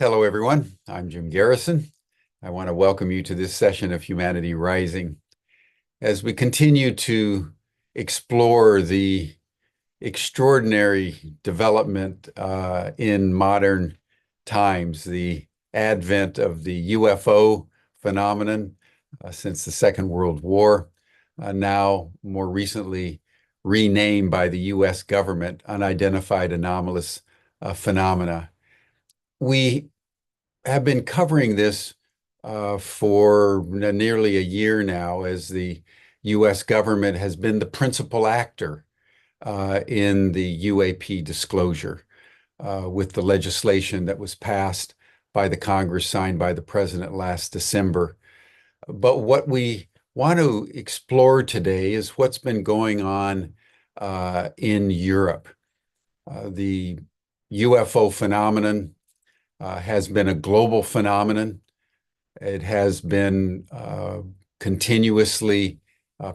Hello, everyone. I'm Jim Garrison. I want to welcome you to this session of Humanity Rising. As we continue to explore the extraordinary development in modern times, the advent of the UFO phenomenon since the Second World War, now more recently renamed by the US government, Unidentified Anomalous Phenomena. We have been covering this for nearly a year now, as the US government has been the principal actor in the UAP disclosure with the legislation that was passed by the Congress, signed by the president last December. But what we want to explore today is what's been going on in Europe. The UFO phenomenon has been a global phenomenon. It has been continuously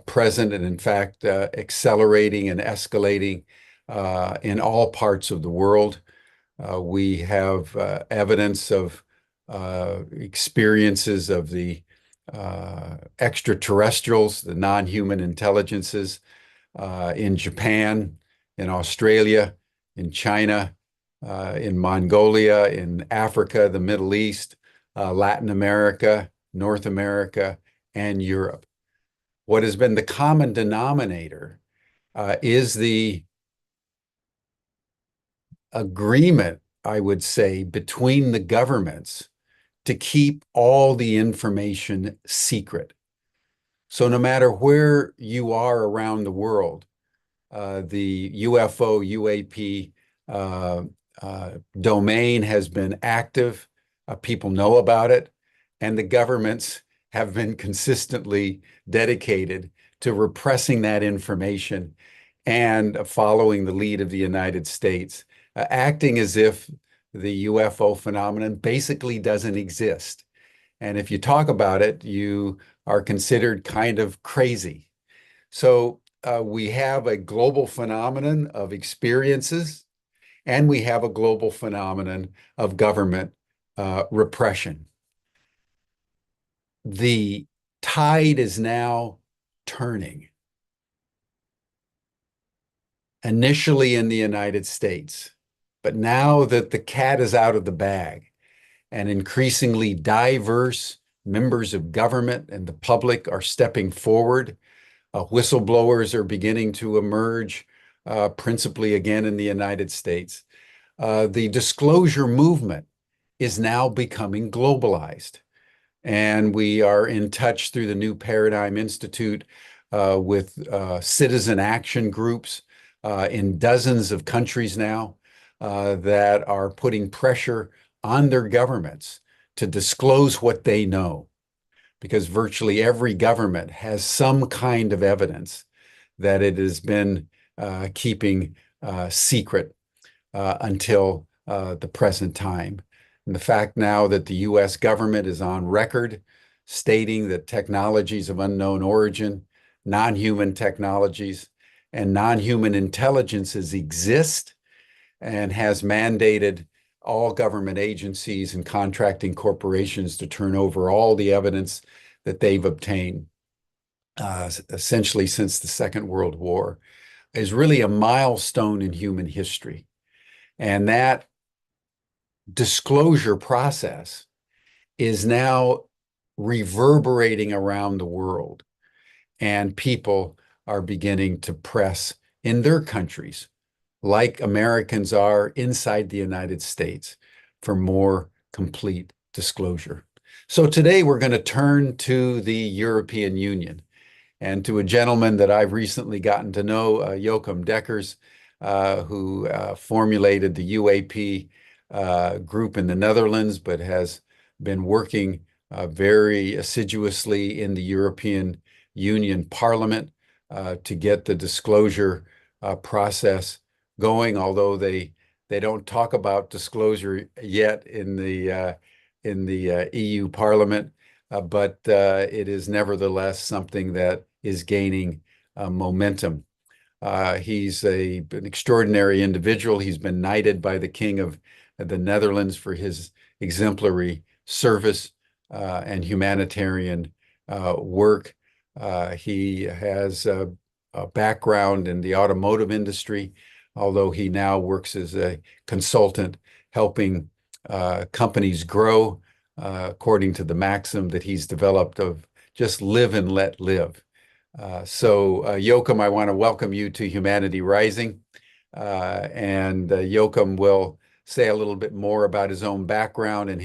present and, in fact, accelerating and escalating in all parts of the world. We have evidence of experiences of the extraterrestrials, the non-human intelligences in Japan, in Australia, in China, in Mongolia, in Africa, the Middle East, Latin America, North America, and Europe. What has been the common denominator is the agreement, I would say, between the governments to keep all the information secret. So no matter where you are around the world, the UFO, UAP domain has been active. People know about it, and the governments have been consistently dedicated to repressing that information and following the lead of the United States, acting as if the UFO phenomenon basically doesn't exist. And if you talk about it, you are considered kind of crazy. So we have a global phenomenon of experiences, and we have a global phenomenon of government repression. The tide is now turning. Initially in the United States, but now that the cat is out of the bag and increasingly diverse members of government and the public are stepping forward, whistleblowers are beginning to emerge, principally again in the United States. The disclosure movement is now becoming globalized. And we are in touch through the New Paradigm Institute with citizen action groups in dozens of countries now that are putting pressure on their governments to disclose what they know, because virtually every government has some kind of evidence that it has been keeping secret until the present time. And the fact now that the US government is on record stating that technologies of unknown origin, non-human technologies, and non-human intelligences exist, and has mandated all government agencies and contracting corporations to turn over all the evidence that they've obtained, essentially since the Second World War, is really a milestone in human history. And that disclosure process is now reverberating around the world, and people are beginning to press in their countries, like Americans are inside the United States, for more complete disclosure. So today we're going to turn to the European Union and to a gentleman that I've recently gotten to know, Joachim Dekkers, who formulated the UAP group in the Netherlands, but has been working very assiduously in the European Union Parliament to get the disclosure process going, although they don't talk about disclosure yet in the EU Parliament, but it is nevertheless something that is gaining momentum. He's an extraordinary individual. He's been knighted by the King of the Netherlands for his exemplary service and humanitarian work. He has a background in the automotive industry, although he now works as a consultant helping companies grow according to the maxim that he's developed of just live and let live. Joachim, I want to welcome you to Humanity Rising. And Joachim will say a little bit more about his own background and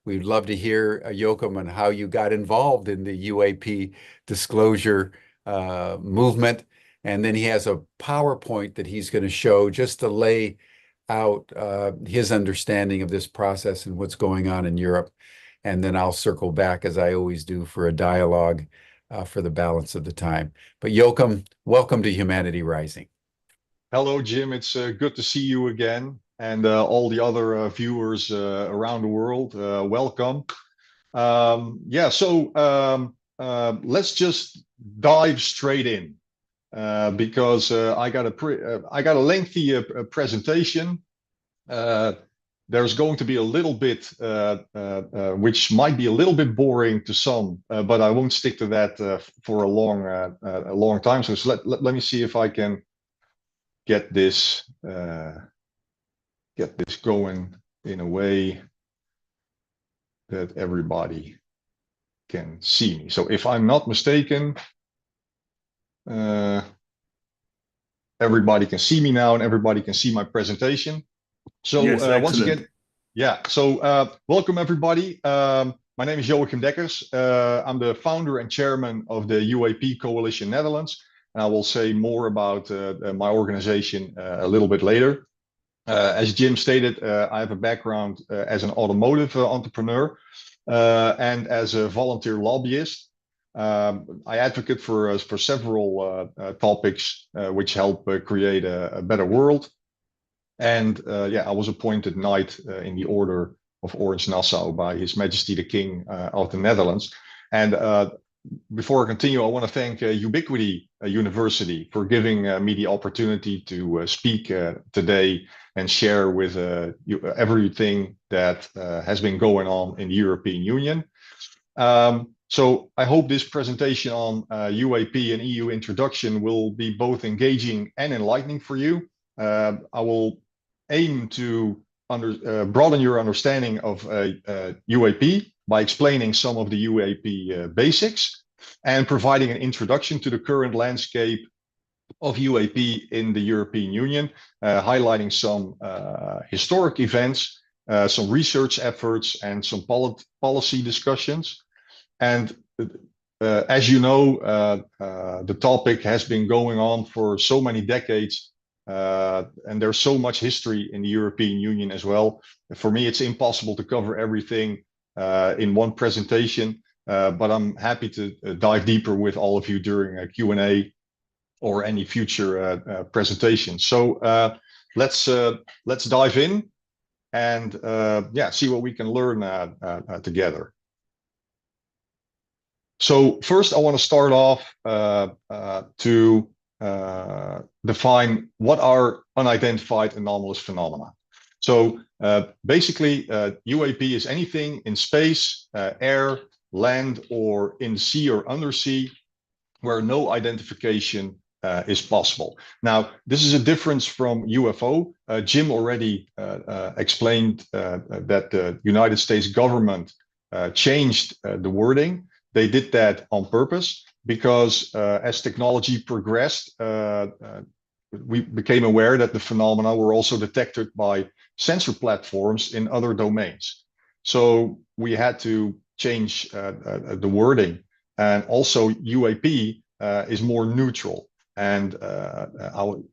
we'd love to hear, Joachim, on how you got involved in the UAP disclosure movement. And then he has a PowerPoint that he's going to show just to lay out his understanding of this process and what's going on in Europe. And then I'll circle back, as I always do, for a dialogue for the balance of the time. But Joachim, welcome to Humanity Rising. Hello, Jim. It's good to see you again, and all the other viewers around the world. Welcome. Let's just dive straight in because I got a lengthy presentation. There's going to be a little bit which might be a little bit boring to some, but I won't stick to that for a long time. So let me see if I can get this going in a way that everybody can see me. So if I'm not mistaken, everybody can see me now and everybody can see my presentation. So yes, once again, welcome everybody. My name is Joachim Dekkers. I'm the founder and chairman of the UAP Coalition Netherlands. And I will say more about my organization a little bit later. As Jim stated, I have a background as an automotive entrepreneur and as a volunteer lobbyist. I advocate for several topics which help create a better world. And I was appointed Knight in the Order of Orange-Nassau by His Majesty the King of the Netherlands. And before I continue, I want to thank Ubiquity University for giving me the opportunity to speak today and share with you everything that has been going on in the European Union. So I hope this presentation on UAP and EU introduction will be both engaging and enlightening for you. I will aim to broaden your understanding of UAP by explaining some of the UAP basics and providing an introduction to the current landscape of UAP in the European Union, highlighting some historic events, some research efforts, and some policy discussions. And as you know, the topic has been going on for so many decades, and there's so much history in the European Union as well. For me, it's impossible to cover everything in one presentation, but I'm happy to dive deeper with all of you during a Q&A or any future presentation. So let's dive in and see what we can learn together. So first, I want to start off to define what are unidentified anomalous phenomena. So basically, UAP is anything in space, air, land, or in sea or undersea where no identification is possible. Now, this is a difference from UFO. Jim already explained that the United States government changed the wording. They did that on purpose because as technology progressed, we became aware that the phenomena were also detected by sensor platforms in other domains. So we had to change the wording. And also UAP is more neutral. And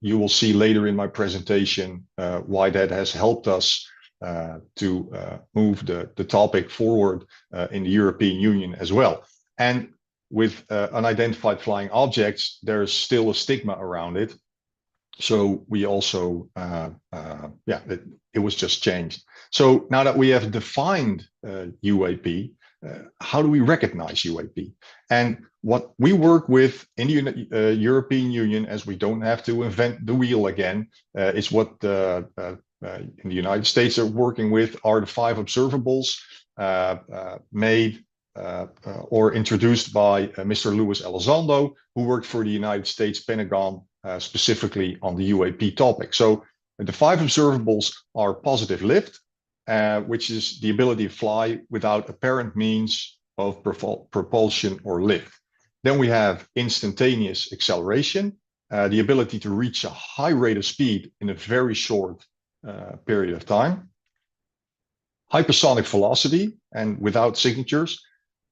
you will see later in my presentation why that has helped us to move the topic forward in the European Union as well. And with unidentified flying objects, there's still a stigma around it. So we also, it was just changed. So now that we have defined UAP, how do we recognize UAP? And what we work with in the European Union, as we don't have to invent the wheel again, is what in the United States are working with are the 5 observables made or introduced by Mr. Luis Elizondo, who worked for the United States Pentagon specifically on the UAP topic. So the 5 observables are positive lift, which is the ability to fly without apparent means of propulsion or lift. Then we have instantaneous acceleration, the ability to reach a high rate of speed in a very short period of time. Hypersonic velocity and without signatures.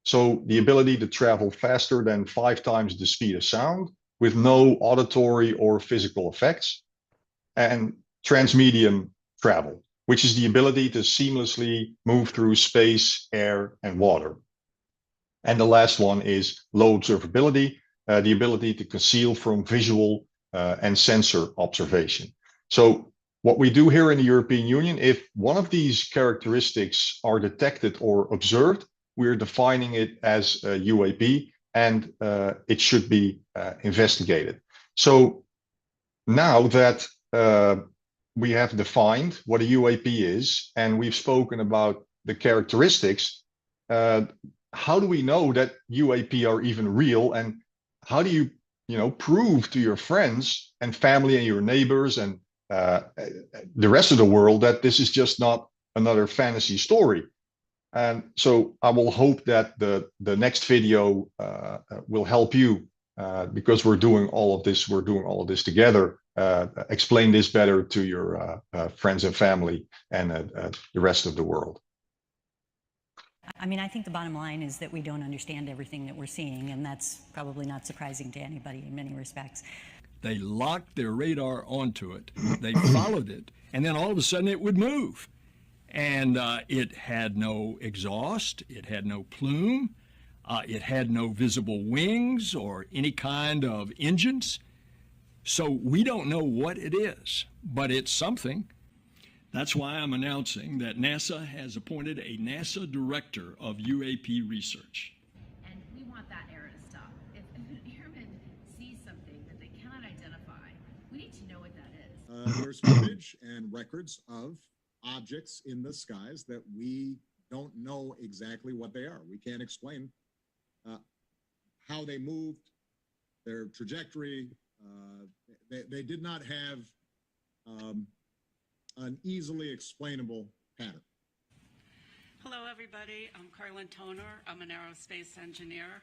So the ability to travel faster than 5 times the speed of sound with no auditory or physical effects. And transmedium travel, which is the ability to seamlessly move through space, air, and water. And the last one is low observability, the ability to conceal from visual and sensor observation. So what we do here in the European Union, if one of these characteristics are detected or observed, we're defining it as a UAP, and it should be investigated. So now that we have defined what a UAP is, and we've spoken about the characteristics, how do we know that UAP are even real, and how do you prove to your friends and family and your neighbors and the rest of the world that this is just not another fantasy story? And so I will hope that the next video will help you, because we're doing all of this together, explain this better to your friends and family and the rest of the world. I mean, I think the bottom line is that we don't understand everything that we're seeing, and that's probably not surprising to anybody in many respects. They locked their radar onto it, they followed it, and then all of a sudden it would move. And it had no exhaust, it had no plume, it had no visible wings or any kind of engines. So we don't know what it is, but it's something. That's why I'm announcing that NASA has appointed a NASA director of UAP research. And we want that era to stop. If an airman sees something that they cannot identify, we need to know what that is. There's footage and records of objects in the skies that we don't know exactly what they are. We can't explain how they moved, their trajectory. They did not have an easily explainable pattern. Hello, everybody. I'm Carlin Toner. I'm an aerospace engineer.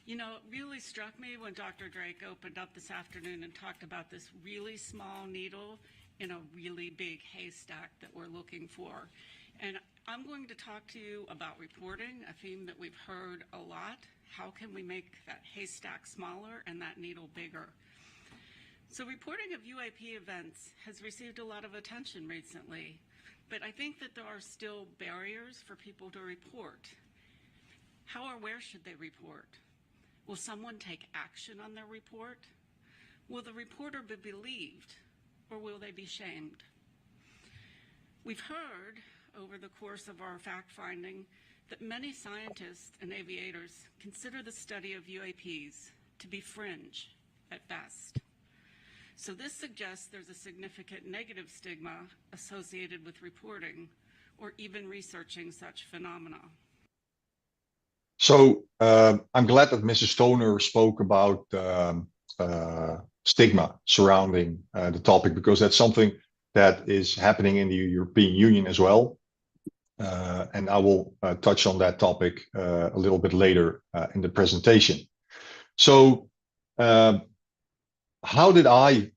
You know, it really struck me when Dr. Drake opened up this afternoon and talked about this really small needle in a really big haystack that we're looking for. And I'm going to talk to you about reporting, a theme that we've heard a lot. How can we make that haystack smaller and that needle bigger? So reporting of UAP events has received a lot of attention recently, but I think that there are still barriers for people to report. How or where should they report? Will someone take action on their report? Will the reporter be believed, or will they be shamed? We've heard over the course of our fact-finding that many scientists and aviators consider the study of UAPs to be fringe at best. So this suggests there's a significant negative stigma associated with reporting or even researching such phenomena. So I'm glad that Mrs. Toner spoke about stigma surrounding the topic, because that's something that is happening in the European Union as well. And I will touch on that topic a little bit later in the presentation. So how did I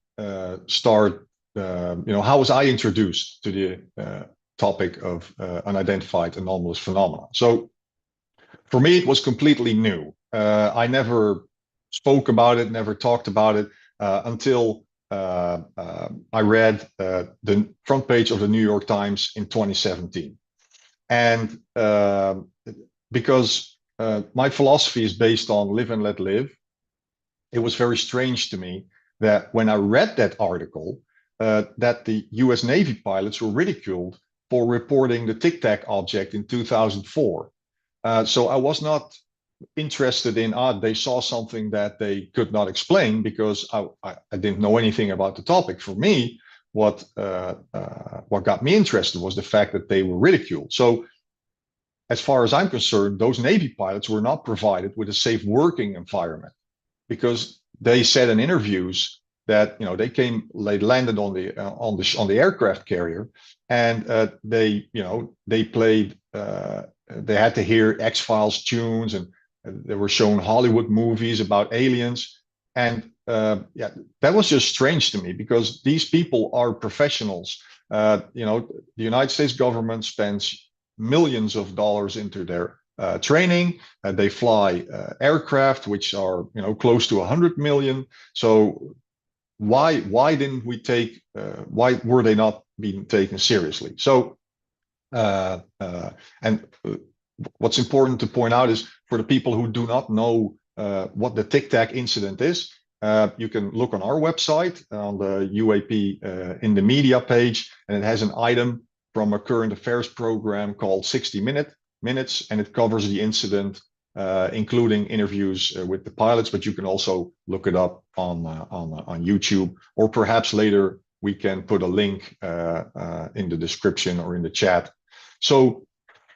start, how was I introduced to the topic of unidentified anomalous phenomena? So for me, it was completely new. I never spoke about it, never talked about it until I read the front page of the New York Times in 2017. And because my philosophy is based on live and let live, it was very strange to me that when I read that article, that the US Navy pilots were ridiculed for reporting the Tic Tac object in 2004. So I was not interested in, they saw something that they could not explain, because I didn't know anything about the topic. For me, what got me interested was the fact that they were ridiculed. So as far as I'm concerned, those Navy pilots were not provided with a safe working environment, because they said in interviews that they landed on the aircraft carrier, and they played they had to hear X-Files tunes, and they were shown Hollywood movies about aliens, and that was just strange to me, because these people are professionals. The United States government spends millions of dollars into their training. They fly aircraft which are close to 100 million. So why were they not being taken seriously? So and what's important to point out is, for the people who do not know what the Tic Tac incident is, you can look on our website on the UAP in the media page, and it has an item from a current affairs program called 60 Minutes, and it covers the incident, including interviews with the pilots. But you can also look it up on YouTube, or perhaps later we can put a link in the description or in the chat. So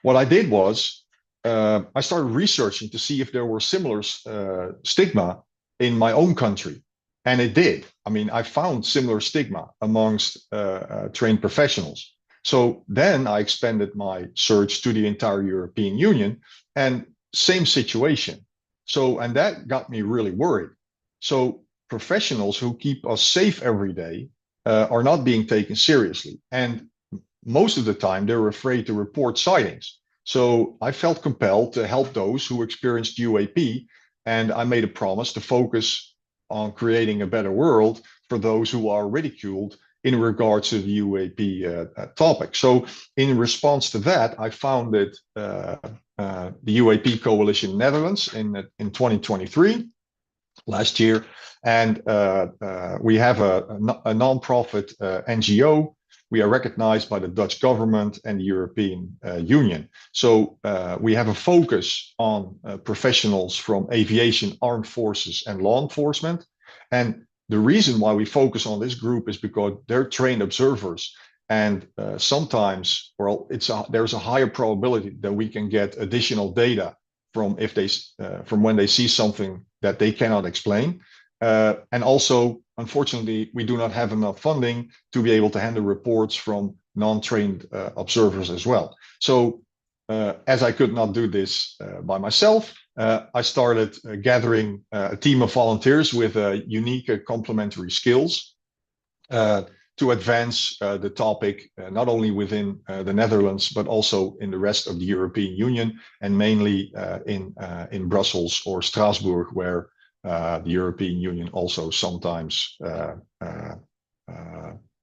what I did was I started researching to see if there were similar stigma in my own country, and it did. I mean, I found similar stigma amongst trained professionals. So then I expanded my search to the entire European Union, and same situation. So, and that got me really worried. So professionals who keep us safe every day are not being taken seriously. And most of the time they're afraid to report sightings. So I felt compelled to help those who experienced UAP, and I made a promise to focus on creating a better world for those who are ridiculed in regards to the UAP topic. So in response to that, I founded the UAP Coalition Netherlands in 2023, last year. And we have a non-profit NGO. We are recognized by the Dutch government and the European Union. So we have a focus on professionals from aviation, armed forces, and law enforcement. And the reason why we focus on this group is because they're trained observers, and sometimes, well, there's a higher probability that we can get additional data from when they see something that they cannot explain. And also, unfortunately, we do not have enough funding to be able to handle reports from non-trained observers as well. So as I could not do this by myself, I started gathering a team of volunteers with unique complementary skills to advance the topic, not only within the Netherlands, but also in the rest of the European Union, and mainly in Brussels or Strasbourg, where the European Union also sometimes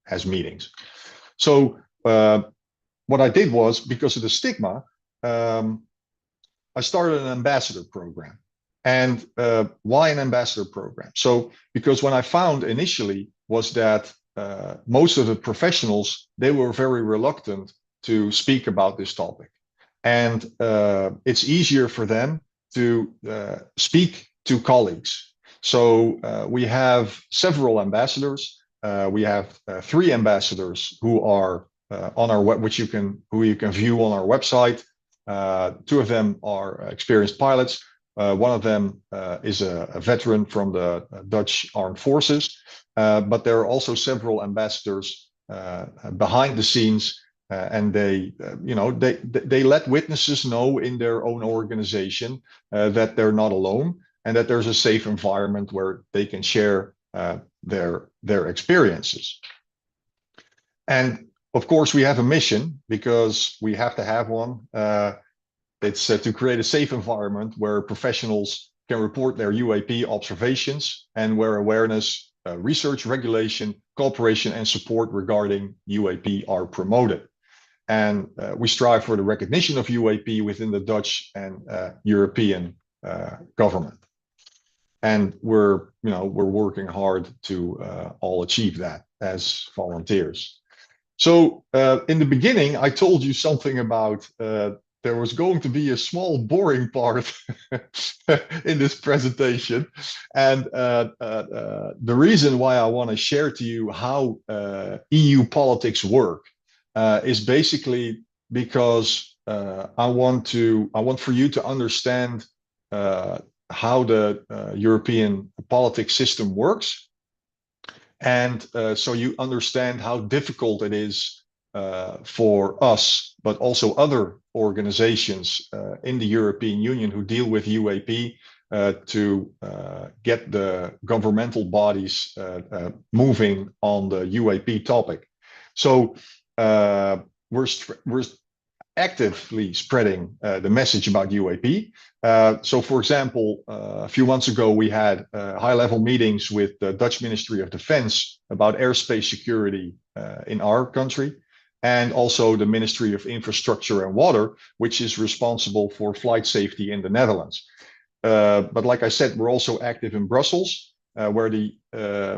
has meetings. So what I did was, because of the stigma, I started an ambassador program. And why an ambassador program? So because when I found initially was that most of the professionals, they were very reluctant to speak about this topic. And it's easier for them to speak to colleagues. So we have several ambassadors. We have 3 ambassadors who are on our web, who you can view on our website. 2 of them are experienced pilots. One of them is a veteran from the Dutch Armed Forces, but there are also several ambassadors behind the scenes, and they let witnesses know in their own organization that they're not alone, and that there's a safe environment where they can share their experiences. And of course, we have a mission, because we have to have one. It's to create a safe environment where professionals can report their UAP observations, and where awareness, research, regulation, cooperation, and support regarding UAP are promoted. And we strive for the recognition of UAP within the Dutch and European government. And we're working hard to all achieve that as volunteers. So in the beginning, I told you something about there was going to be a small boring part in this presentation. And the reason why I want to share to you how EU politics work is basically because I want for you to understand how the European politics system works. And so you understand how difficult it is for us, but also other organizations in the European Union who deal with UAP to get the governmental bodies moving on the UAP topic. So we're actively spreading the message about UAP. So, for example, a few months ago, we had high-level meetings with the Dutch Ministry of Defense about airspace security in our country, and also the Ministry of Infrastructure and Water, which is responsible for flight safety in the Netherlands. But like I said, we're also active in Brussels, where the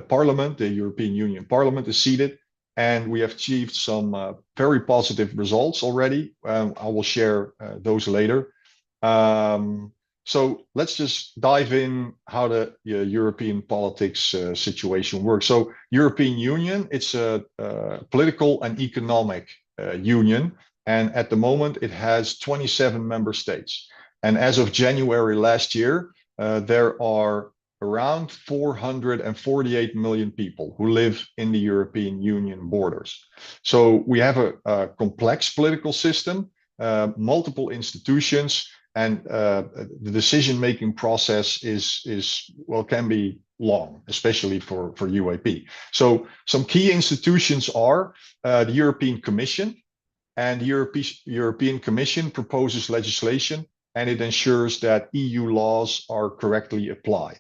Parliament, the European Union Parliament, is seated. And we have achieved some very positive results already. I will share those later. So let's just dive in how the European politics situation works. So European Union, it's a political and economic union. And at the moment, it has 27 member states. And as of January last year, there are around 448 million people who live in the European Union borders. So we have a complex political system, multiple institutions, and the decision-making process can be long, especially for UAP. So some key institutions are the European Commission, and the European Commission proposes legislation, and it ensures that EU laws are correctly applied.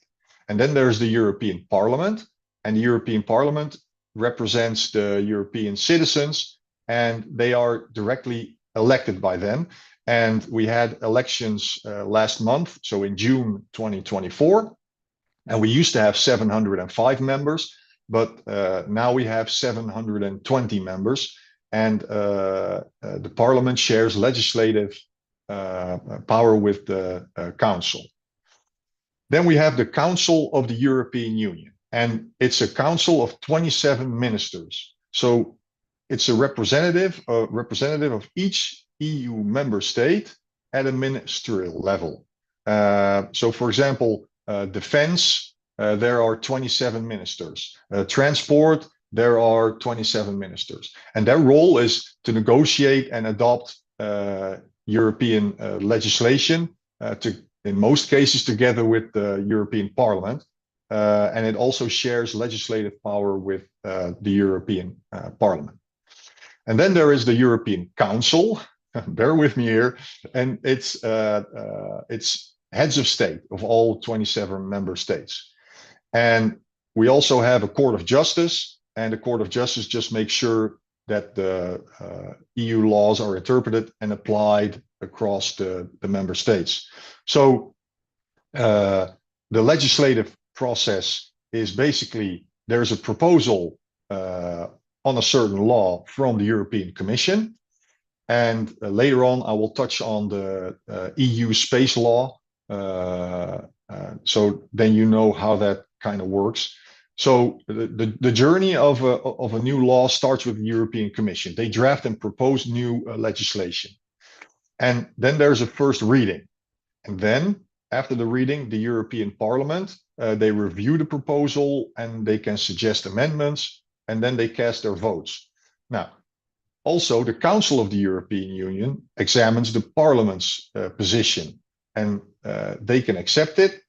And then there's the European Parliament, and the European Parliament represents the European citizens, and they are directly elected by them. And we had elections last month, so in June 2024, and we used to have 705 members, but now we have 720 members, and the Parliament shares legislative power with the Council. Then we have the Council of the European Union, and it's a council of 27 ministers. So it's a representative of each EU member state at a ministerial level. So for example, defense, there are 27 ministers. Transport, there are 27 ministers. And their role is to negotiate and adopt European legislation in most cases together with the European Parliament, and it also shares legislative power with the European Parliament. And then there is the European Council, bear with me here, and it's heads of state of all 27 member states. And we also have a Court of Justice, and the Court of Justice just makes sure that the EU laws are interpreted and applied across the member states. So the legislative process is basically there's a proposal on a certain law from the European Commission. And later on, I will touch on the EU space law. So then you know how that kind of works. So the journey of a new law starts with the European Commission. They draft and propose new legislation. And then there's a first reading. And then after the reading, the European Parliament, they review the proposal and they can suggest amendments, and then they cast their votes. Now, also the Council of the European Union examines the Parliament's position, and they can accept it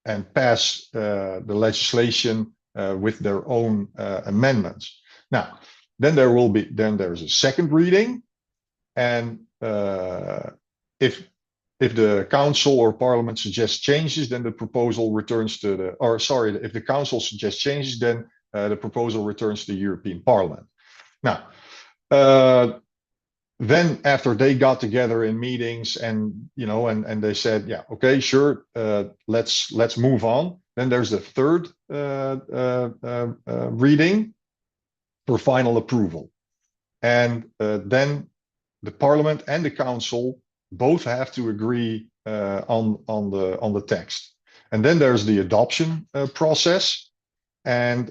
and pass the legislation with their own amendments. Now, then there's a second reading, and if the Council or Parliament suggests changes, then the proposal returns to if the Council suggests changes, then the proposal returns to the European Parliament. Now, then after they got together in meetings and they said, yeah, okay, sure, let's move on. Then there's the third reading for final approval, and then the Parliament and the Council, both have to agree on the text. And then there's the adoption process, and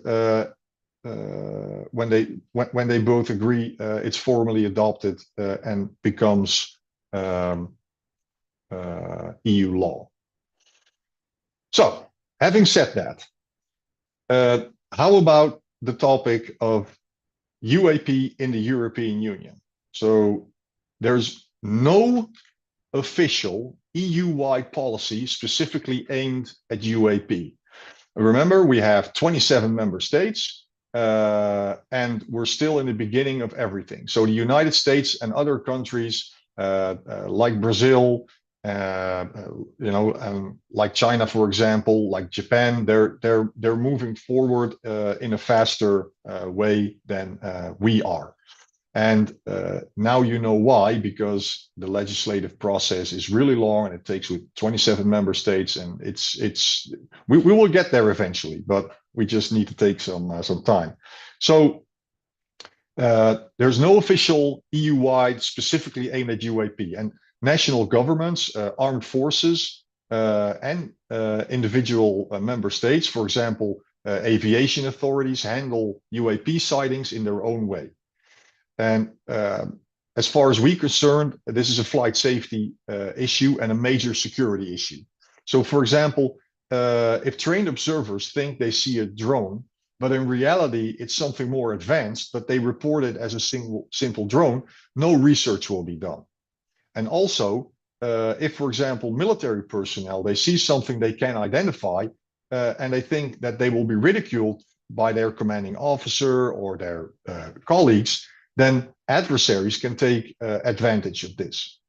when they both agree, it's formally adopted and becomes EU law. So, having said that, how about the topic of UAP in the European Union? So, there's no official EU-wide policy specifically aimed at UAP. Remember, we have 27 member states, and we're still in the beginning of everything. So the United States and other countries like Brazil, like China, for example, like Japan, they're moving forward in a faster way than we are. And now you know why, because the legislative process is really long and it takes with 27 member states, and we will get there eventually, but we just need to take some time. So there's no official EU-wide specifically aimed at UAP, and national governments, armed forces, and individual member states, for example, aviation authorities, handle UAP sightings in their own way. And as far as we're concerned, this is a flight safety issue and a major security issue. So, for example, if trained observers think they see a drone, but in reality it's something more advanced, but they report it as a simple drone, no research will be done. And also, if, for example, military personnel, they see something they can identify, and they think that they will be ridiculed by their commanding officer or their colleagues, then adversaries can take advantage of this.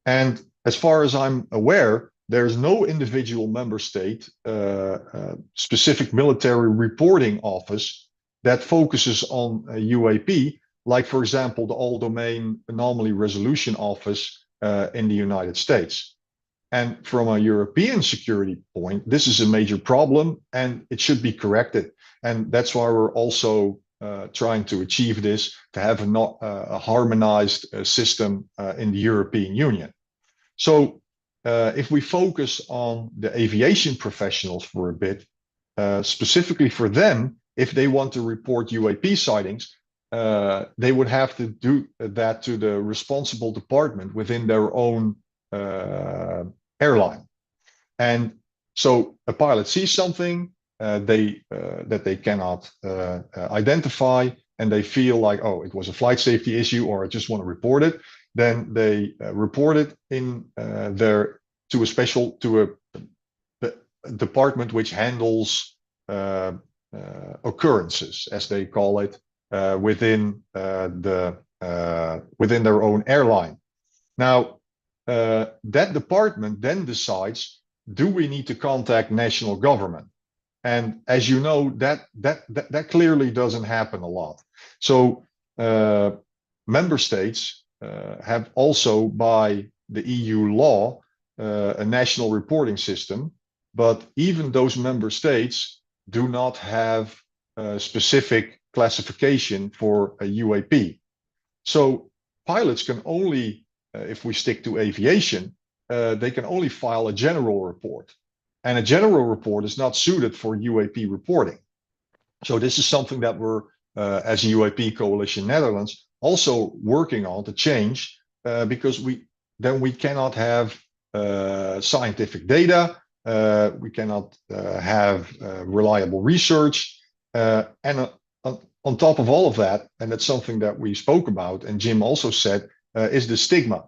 And as far as I'm aware, there's no individual member state specific military reporting office that focuses on UAP, like, for example, the All-Domain Anomaly Resolution Office in the United States. And from a European security point, this is a major problem and it should be corrected. And that's why we're also trying to achieve this, to have a harmonized system in the European Union. So if we focus on the aviation professionals for a bit, specifically for them, if they want to report UAP sightings, they would have to do that to the responsible department within their own airline. And so a pilot sees something that they cannot identify, and they feel like, oh, it was a flight safety issue, or I just want to report it. Then they report it in to a department which handles occurrences, as they call it, within their own airline. Now, that department then decides, do we need to contact national government? And as you know, that clearly doesn't happen a lot. So member states have also, by the EU law, a national reporting system, but even those member states do not have a specific classification for a UAP. So pilots can only, if we stick to aviation, they can only file a general report. And a general report is not suited for UAP reporting. So this is something that we're, as UAP Coalition Netherlands, also working on to change, because we cannot have scientific data, we cannot have reliable research, and on top of all of that, and that's something that we spoke about, and Jim also said, is the stigma,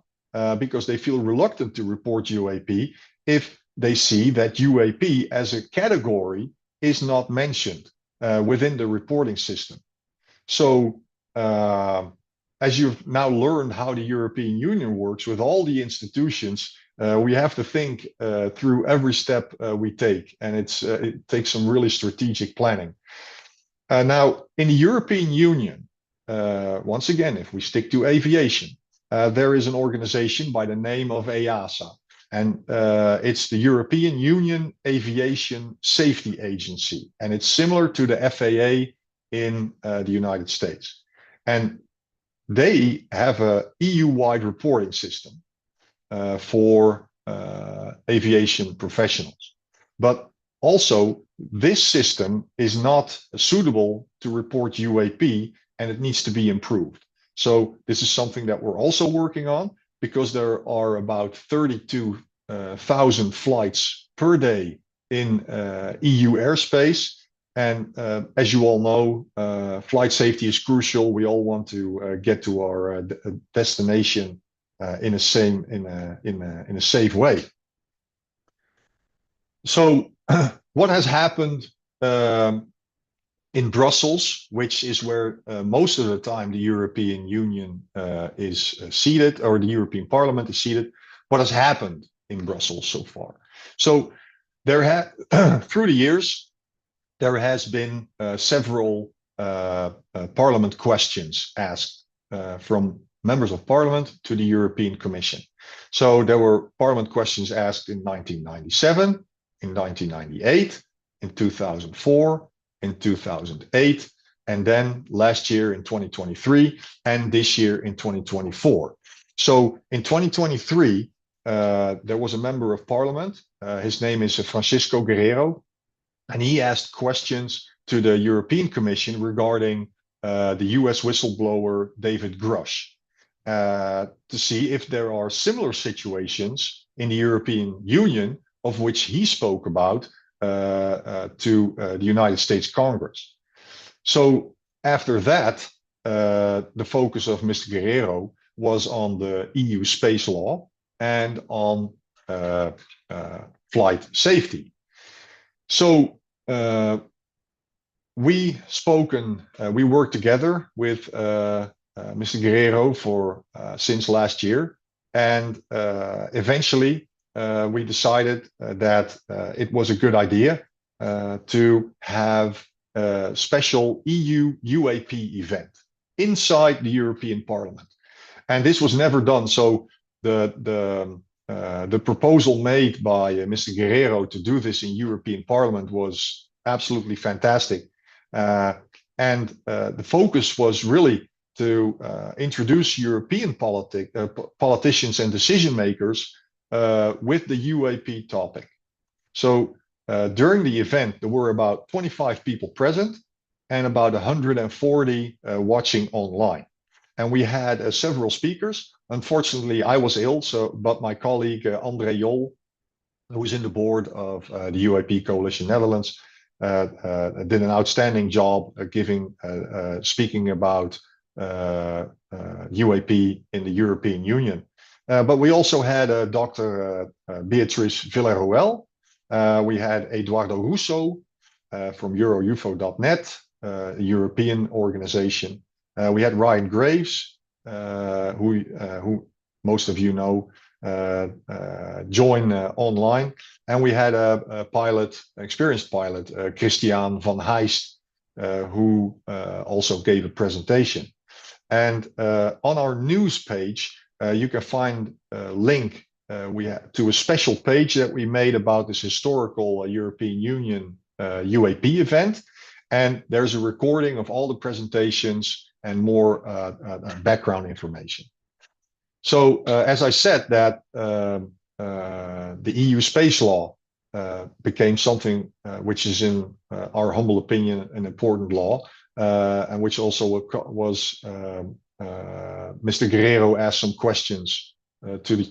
because they feel reluctant to report UAP if they see that UAP as a category is not mentioned within the reporting system. So as you've now learned how the European Union works with all the institutions, we have to think through every step we take, and it takes some really strategic planning. Now, in the European Union, once again, if we stick to aviation, there is an organization by the name of EASA, and it's the European Union Aviation Safety Agency, and it's similar to the FAA in the United States. And they have a EU-wide reporting system. for aviation professionals. But also, this system is not suitable to report UAP, and it needs to be improved. So this is something that we're also working on, because there are about 32,000 flights per day in EU airspace. And as you all know, flight safety is crucial. We all want to get to our destination in a safe way. So what has happened in Brussels, which is where most of the time the European Union is seated, or the European Parliament is seated? What has happened in Brussels so far? So there through the years, there has been several Parliament questions asked from members of Parliament to the European Commission. So there were Parliament questions asked in 1997, in 1998, in 2004, in 2008, and then last year in 2023, and this year in 2024. So in 2023, there was a member of Parliament. His name is Francisco Guerrero, and he asked questions to the European Commission regarding the US whistleblower David Grush, to see if there are similar situations in the European Union of which he spoke about to the United States Congress. So after that, the focus of Mr. Guerrero was on the EU space law and on flight safety. So we worked together with Mr. Guerrero since last year, and eventually we decided that it was a good idea to have a special EU UAP event inside the European Parliament. And this was never done. So the proposal made by Mr. Guerrero to do this in European Parliament was absolutely fantastic. And the focus was really to introduce European politicians and decision makers with the UAP topic. So during the event, there were about 25 people present and about 140 watching online. And we had several speakers. Unfortunately, I was ill, but my colleague André Jol, who is in the board of the UAP Coalition Netherlands, did an outstanding job speaking about UAP in the European Union. But we also had Dr. Beatrice Villarroel. We had Eduardo Russo from EuroUFO.net, a European organization. We had Ryan Graves, who most of you know, join online. And we had a experienced pilot, Christian van Heijst, who also gave a presentation. And on our news page, you can find a link to a special page that we made about this historical European Union UAP event. And there's a recording of all the presentations and more background information. So as I said, that the EU space law became something which is, in our humble opinion, an important law, and which also was Mr. Guerrero asked some questions to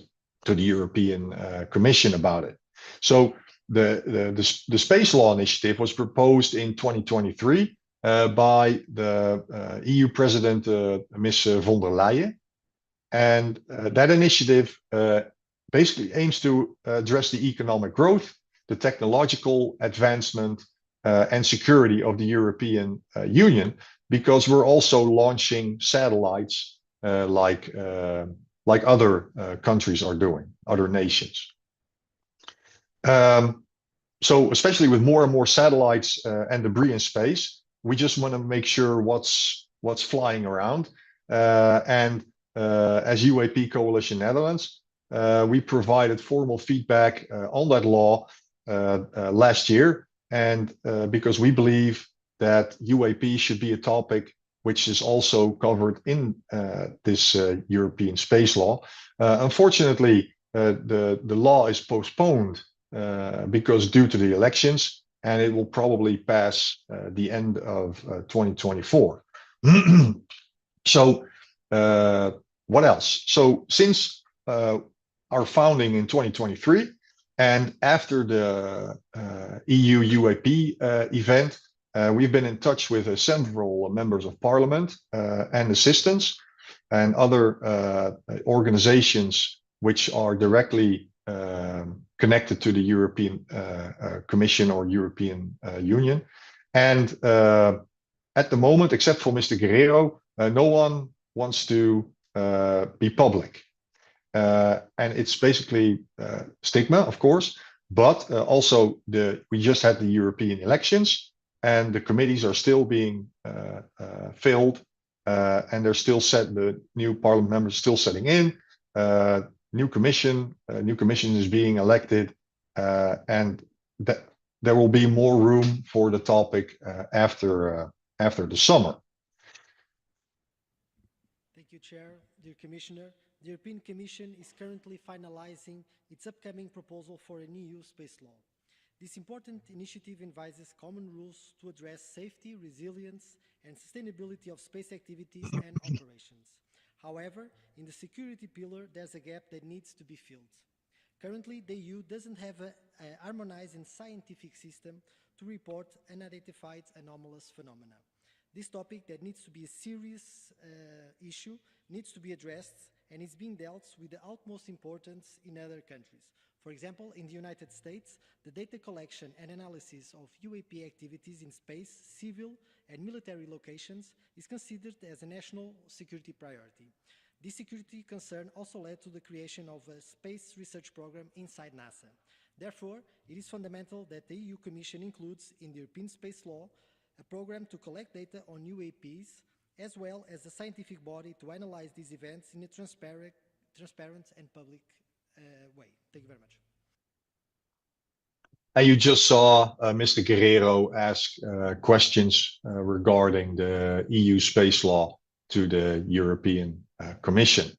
the European Commission about it. So the Space Law Initiative was proposed in 2023 by the EU President, Ms. von der Leyen. And that initiative basically aims to address the economic growth, the technological advancement, and security of the European Union, because we're also launching satellites like other countries are doing, other nations. So especially with more and more satellites and debris in space, we just want to make sure what's flying around. And as UAP Coalition Netherlands, we provided formal feedback on that law last year. And because we believe that UAP should be a topic which is also covered in this European space law. Unfortunately, the law is postponed because due to the elections, and it will probably pass the end of 2024. So what else? So since our founding in 2023, and after the EU UAP event, we've been in touch with several members of parliament and assistants and other organizations which are directly connected to the European Commission or European Union. And at the moment, except for Mr. Guerrero, no one wants to be public. And it's basically Stigma, of course, but also we just had the European elections, and the committees are still being filled, and they're still the new parliament members still setting in. New commission is being elected, and that there will be more room for the topic after the summer. Thank you, Chair. Dear Commissioner, the European Commission is currently finalizing its upcoming proposal for an EU space law. This important initiative advises common rules to address safety, resilience, and sustainability of space activities and operations. However, in the security pillar, there's a gap that needs to be filled. Currently, the EU doesn't have a harmonized and scientific system to report unidentified anomalous phenomena. This topic that needs to be a serious issue needs to be addressed, and is being dealt with the utmost importance in other countries. For example, in the United States, the data collection and analysis of UAP activities in space, civil and military locations is considered as a national security priority. This security concern also led to the creation of a space research program inside NASA. Therefore, it is fundamental that the EU Commission includes in the European Space Law a program to collect data on UAPs, as well as a scientific body to analyze these events in a transparent and public way. Thank you very much. And you just saw Mr. Guerrero ask questions regarding the EU space law to the European Commission.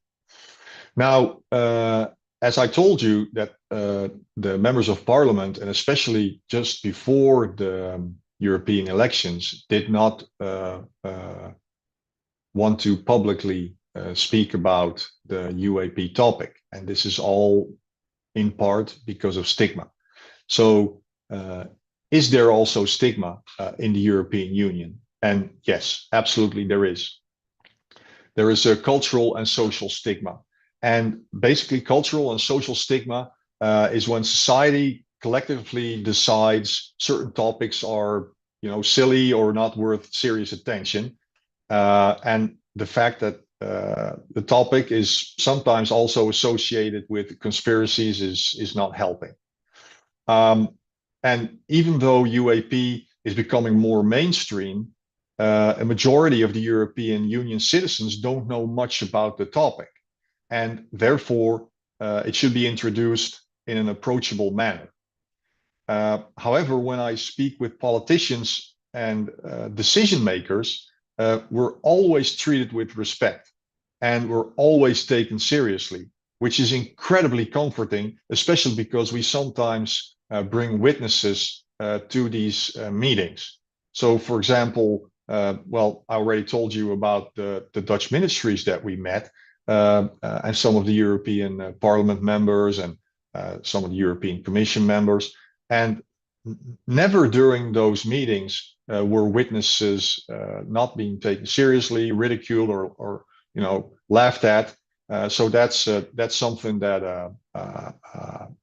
Now, as I told you that the members of parliament, and especially just before the European elections, did not want to publicly speak about the UAP topic. And this is all in part because of stigma. So is there also stigma in the European Union? And yes, absolutely there is. There is a cultural and social stigma. And basically cultural and social stigma is when society collectively decides certain topics are, silly or not worth serious attention. And the fact that the topic is sometimes also associated with conspiracies is not helping. And even though UAP is becoming more mainstream, a majority of the European Union citizens don't know much about the topic. And therefore, it should be introduced in an approachable manner. However, when I speak with politicians and decision makers, we're always treated with respect, and we're always taken seriously, which is incredibly comforting, especially because we sometimes bring witnesses to these meetings. So, for example, well, I already told you about the Dutch ministries that we met, and some of the European Parliament members and some of the European Commission members. And never during those meetings were witnesses not being taken seriously, ridiculed, or laughed at. So that's something that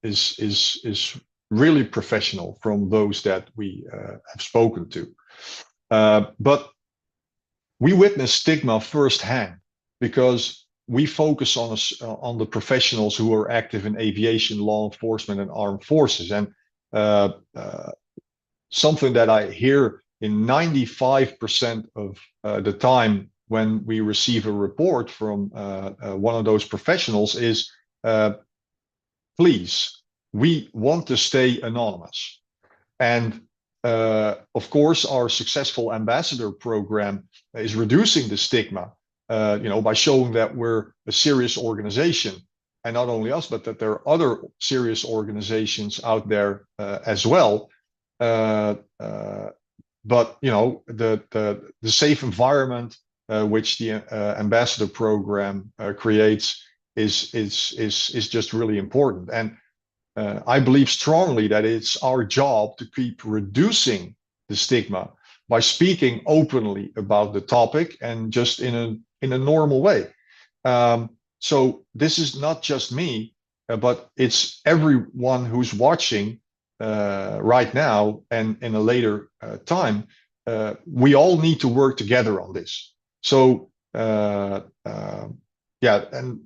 is really professional from those that we have spoken to. But we witness stigma firsthand because we focus on the professionals who are active in aviation, law enforcement, and armed forces. And something that I hear in 95% of the time when we receive a report from one of those professionals is, please, we want to stay anonymous. And of course, our successful ambassador program is reducing the stigma, by showing that we're a serious organization and not only us, but that there are other serious organizations out there as well. But you know, the safe environment which the ambassador program creates is just really important. And I believe strongly that it's our job to keep reducing the stigma by speaking openly about the topic and just in a normal way. So this is not just me, but it's everyone who's watching right now and in a later time. We all need to work together on this. So yeah, and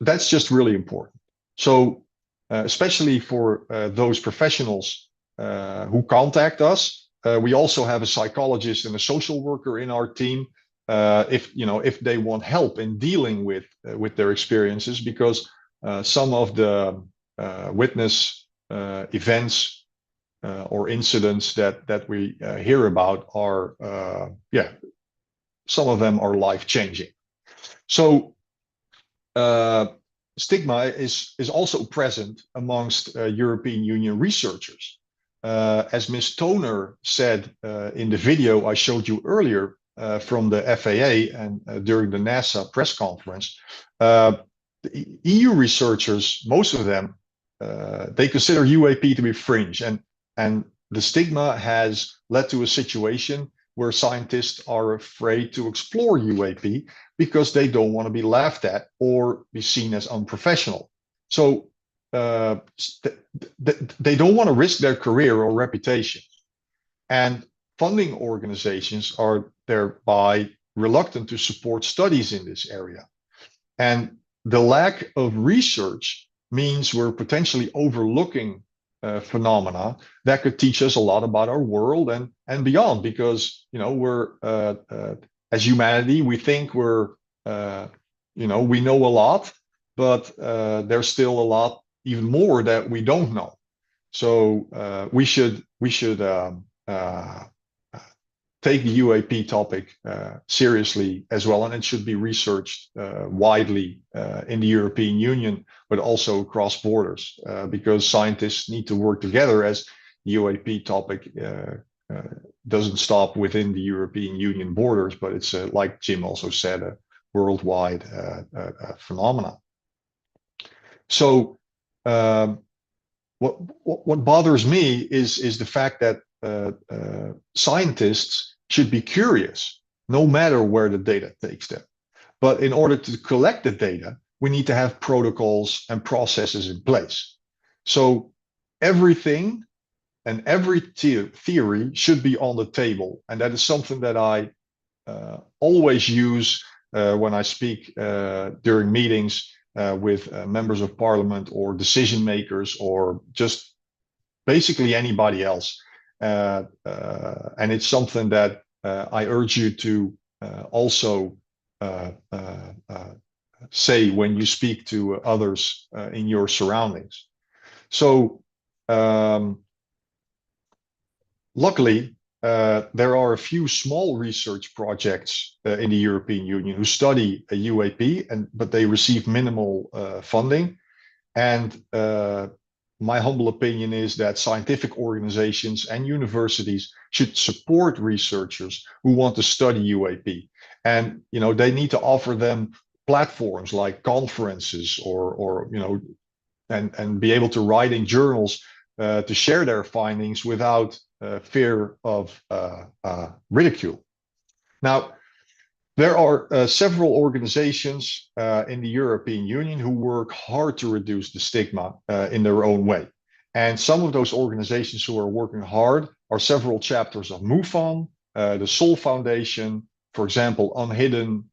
that's just really important. So especially for those professionals who contact us, we also have a psychologist and a social worker in our team. If they want help in dealing with their experiences, because some of the witness events or incidents that we hear about are, some of them are life-changing. So stigma is also present amongst European Union researchers. As Ms. Toner said in the video I showed you earlier from the FAA and during the NASA press conference, the EU researchers, most of them, they consider UAP to be fringe, and the stigma has led to a situation where scientists are afraid to explore UAP because they don't want to be laughed at or be seen as unprofessional. So they don't want to risk their career or reputation. And funding organizations are thereby reluctant to support studies in this area. And the lack of research means we're potentially overlooking phenomena that could teach us a lot about our world and beyond, because we're as humanity, we think we're we know a lot, but there's still a lot even more that we don't know. So we should take the UAP topic seriously as well, and it should be researched widely in the European Union, but also across borders, because scientists need to work together, as the UAP topic doesn't stop within the European Union borders, but it's like Jim also said, a worldwide phenomenon. So what bothers me is the fact that scientists should be curious, no matter where the data takes them. But in order to collect the data, we need to have protocols and processes in place. So everything and every theory should be on the table. And that is something that I always use when I speak during meetings with members of parliament or decision makers, or just basically anybody else. And it's something that I urge you to also say when you speak to others in your surroundings. So luckily, there are a few small research projects in the European Union who study a UAP, but they receive minimal funding. And my humble opinion is that scientific organizations and universities should support researchers who want to study UAP. And they need to offer them platforms like conferences or and be able to write in journals to share their findings without fear of ridicule. Now, there are several organizations in the European Union who work hard to reduce the stigma in their own way. And some of those organizations who are working hard are several chapters of MUFON, the Sol Foundation, for example, Unhidden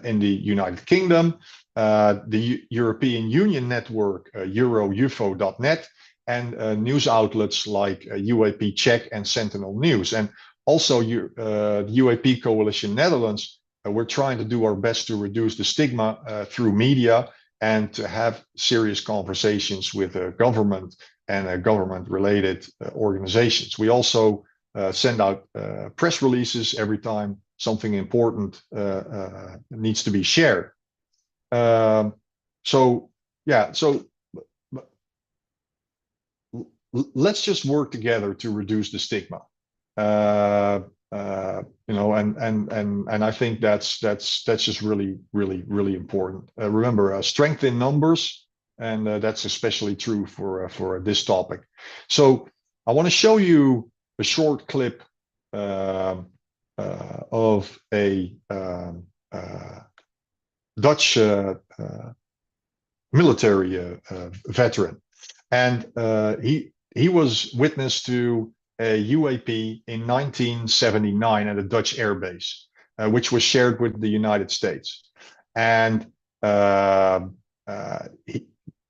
in the United Kingdom, the European Union network, EuroUFO.net, and news outlets like UAP Check and Sentinel News. And also the UAP Coalition Netherlands. We're trying to do our best to reduce the stigma through media and to have serious conversations with government and government-related organizations. We also send out press releases every time something important needs to be shared. So yeah, so let's just work together to reduce the stigma. You know, and I think that's just really important. Remember, strength in numbers, and that's especially true for this topic. So I want to show you a short clip of a Dutch military veteran, and he was witness to a UAP in 1979 at a Dutch air base, which was shared with the United States. And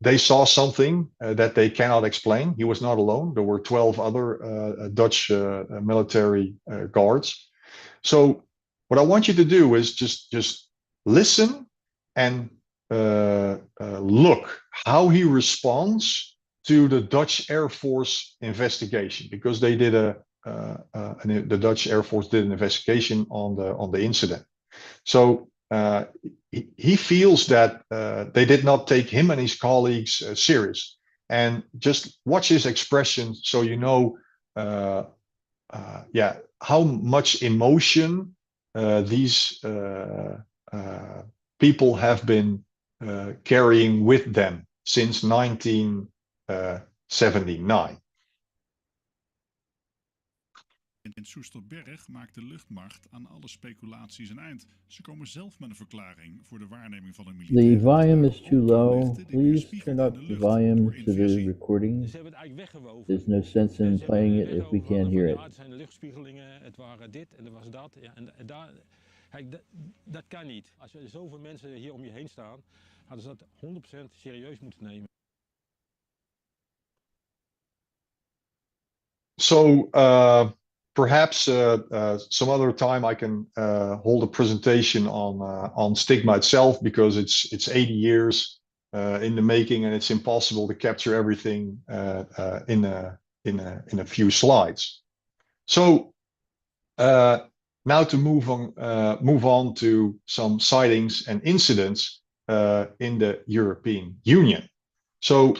they saw something that they cannot explain. He was not alone. There were 12 other Dutch military guards. So what I want you to do is just listen and look how he responds to the Dutch Air Force investigation, because they did the Dutch Air Force did an investigation on the incident. So he feels that they did not take him and his colleagues serious. And just watch his expression, so you know, yeah, how much emotion these people have been carrying with them since 1979. In Soesterberg maakt de luchtmacht aan alle speculaties een eind. Ze komen zelf met een verklaring voor de waarneming van een militair. The volume is too low. Please turn up the volume to the recording. There's no sense in playing it if we can't hear it. Het zijn luchtspiegelingen, het waren dit en er was dat. Ja, en daar, kijk, dat kan niet. Als er zoveel mensen hier om je heen staan, hadden ze dat 100% serieus moeten nemen. So perhaps some other time I can hold a presentation on Stigma itself, because it's 80 years in the making, and it's impossible to capture everything in a few slides. So now to move on to some sightings and incidents in the European Union. So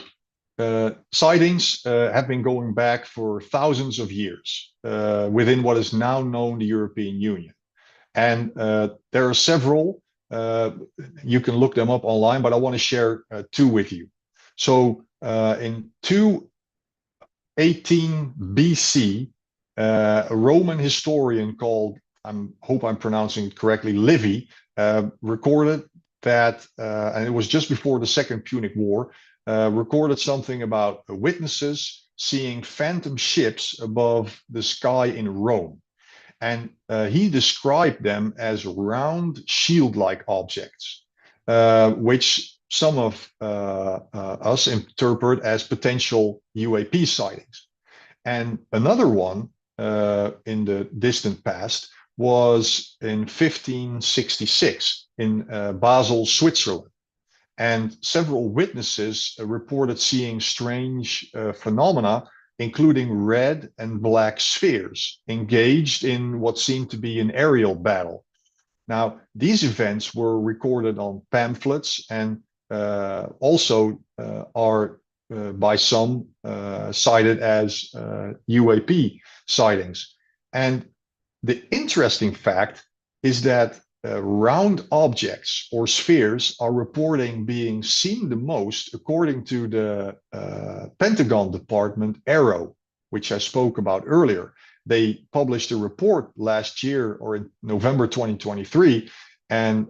sightings have been going back for thousands of years within what is now known the European Union. And there are several, you can look them up online, but I want to share two with you. So in 218 BC, a Roman historian called, I hope I'm pronouncing it correctly, Livy, recorded that, and it was just before the Second Punic War, recorded something about witnesses seeing phantom ships above the sky in Rome. And he described them as round shield-like objects, which some of us interpret as potential UAP sightings. And another one in the distant past was in 1566 in Basel, Switzerland. And several witnesses reported seeing strange phenomena, including red and black spheres engaged in what seemed to be an aerial battle. Now, these events were recorded on pamphlets and also are by some cited as UAP sightings. And the interesting fact is that round objects or spheres are reporting being seen the most, according to the Pentagon Department ARROW, which I spoke about earlier. They published a report last year, or in November 2023, and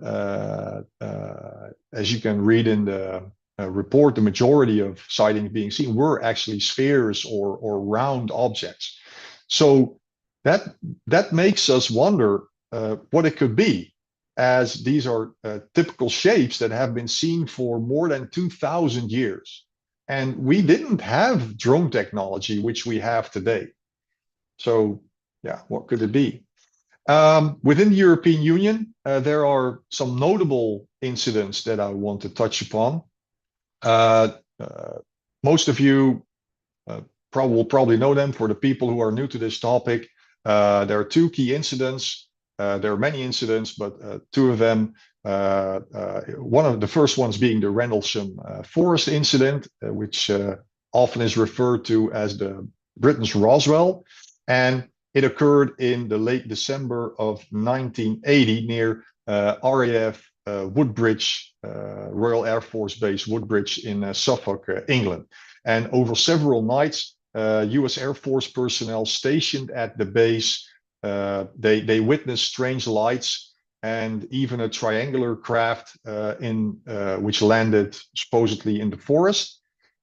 as you can read in the report, the majority of sightings being seen were actually spheres or round objects. So that makes us wonder what it could be, as these are typical shapes that have been seen for more than 2,000 years. And we didn't have drone technology, which we have today. So yeah, what could it be? Within the European Union, there are some notable incidents that I want to touch upon. Most of you will probably know them. For the people who are new to this topic, there are two key incidents. There are many incidents, but two of them One of the first ones being the Rendlesham Forest incident, which often is referred to as the Britain's Roswell. And it occurred in the late December of 1980 near RAF Woodbridge, Royal Air Force Base Woodbridge in Suffolk, England. And over several nights, US Air Force personnel stationed at the base, they witnessed strange lights and even a triangular craft which landed supposedly in the forest.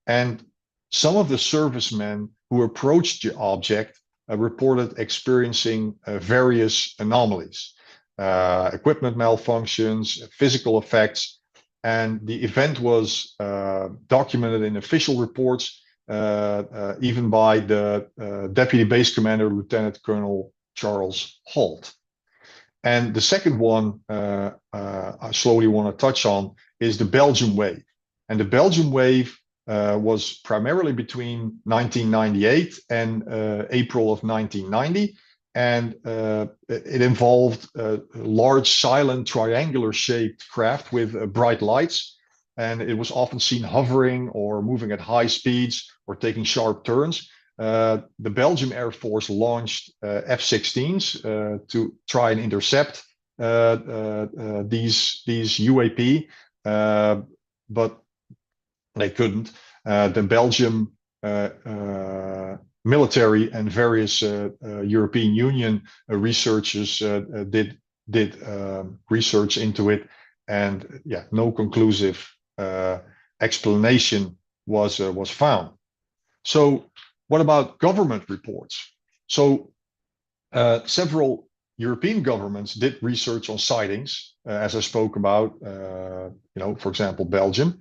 And some of the servicemen who approached the object reported experiencing various anomalies, equipment malfunctions, physical effects, and the event was documented in official reports, even by the Deputy Base Commander, Lieutenant Colonel Charles Holt. And the second one I slowly want to touch on is the Belgium wave. And the Belgium wave was primarily between 1998 and April of 1990. And it involved large, silent, triangular-shaped craft with bright lights. And it was often seen hovering or moving at high speeds or taking sharp turns. The Belgian Air Force launched F-16s to try and intercept these UAP, but they couldn't. The Belgium military and various European Union researchers did research into it, and yeah, no conclusive explanation was found. So what about government reports? So several European governments did research on sightings, as I spoke about, for example, Belgium,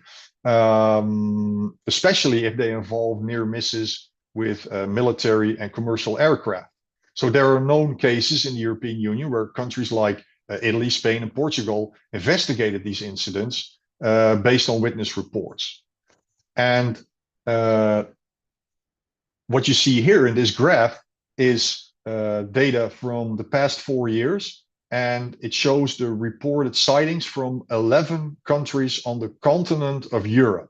especially if they involve near misses with military and commercial aircraft. So there are known cases in the European Union where countries like Italy, Spain, and Portugal investigated these incidents based on witness reports. And what you see here in this graph is data from the past 4 years, and it shows the reported sightings from 11 countries on the continent of Europe.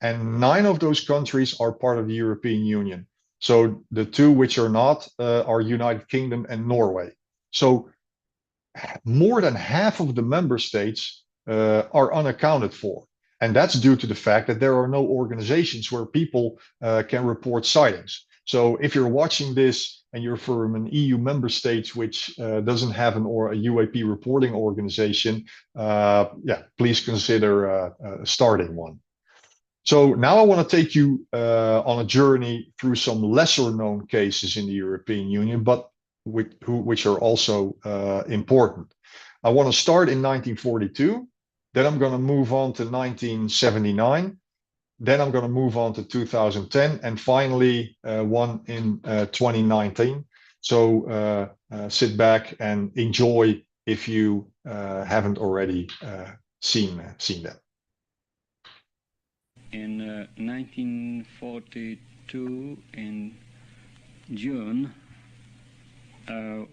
And 9 of those countries are part of the European Union. So the 2 which are not are United Kingdom and Norway. So more than half of the member states are unaccounted for. And that's due to the fact that there are no organizations where people can report sightings. So if you're watching this and you're from an EU member state which doesn't have a UAP reporting organization, please consider starting one. So now I want to take you on a journey through some lesser known cases in the European Union, but which are also important. I want to start in 1942. Then I'm going to move on to 1979. Then I'm going to move on to 2010, and finally one in 2019. So sit back and enjoy if you haven't already seen that. In 1942, in June,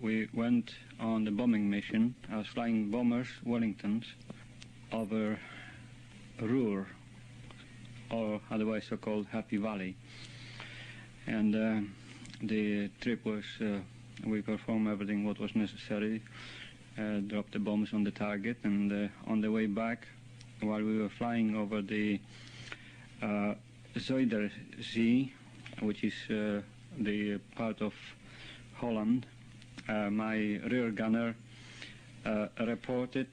we went on the bombing mission. I was flying bombers, Wellingtons, over Ruhr, or otherwise so-called Happy Valley. And the trip was, we performed everything what was necessary, dropped the bombs on the target, and on the way back, while we were flying over the Zuiderzee, which is the part of Holland, my rear gunner reported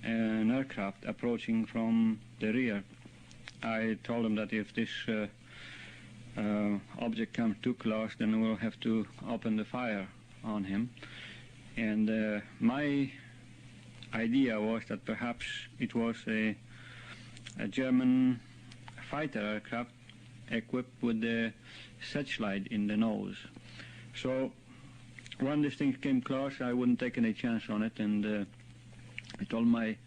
an aircraft approaching from the rear. I told him that if this object comes too close, then we'll have to open the fire on him. And my idea was that perhaps it was a German fighter aircraft equipped with a searchlight in the nose. So when this thing came close, I wouldn't take any chance on it, and I told my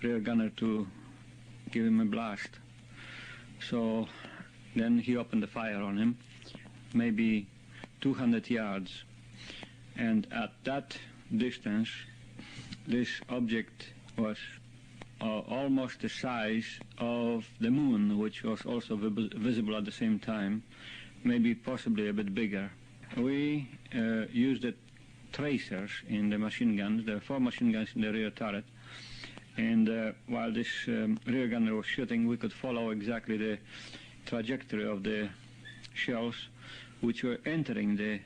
rear gunner to give him a blast. So then he opened the fire on him, maybe 200 yards. And at that distance, this object was almost the size of the moon, which was also visible at the same time, maybe possibly a bit bigger. We used the tracers in the machine guns. There are 4 machine guns in the rear turret. And while this rear gunner was shooting, we could follow exactly the trajectory of the shells which were entering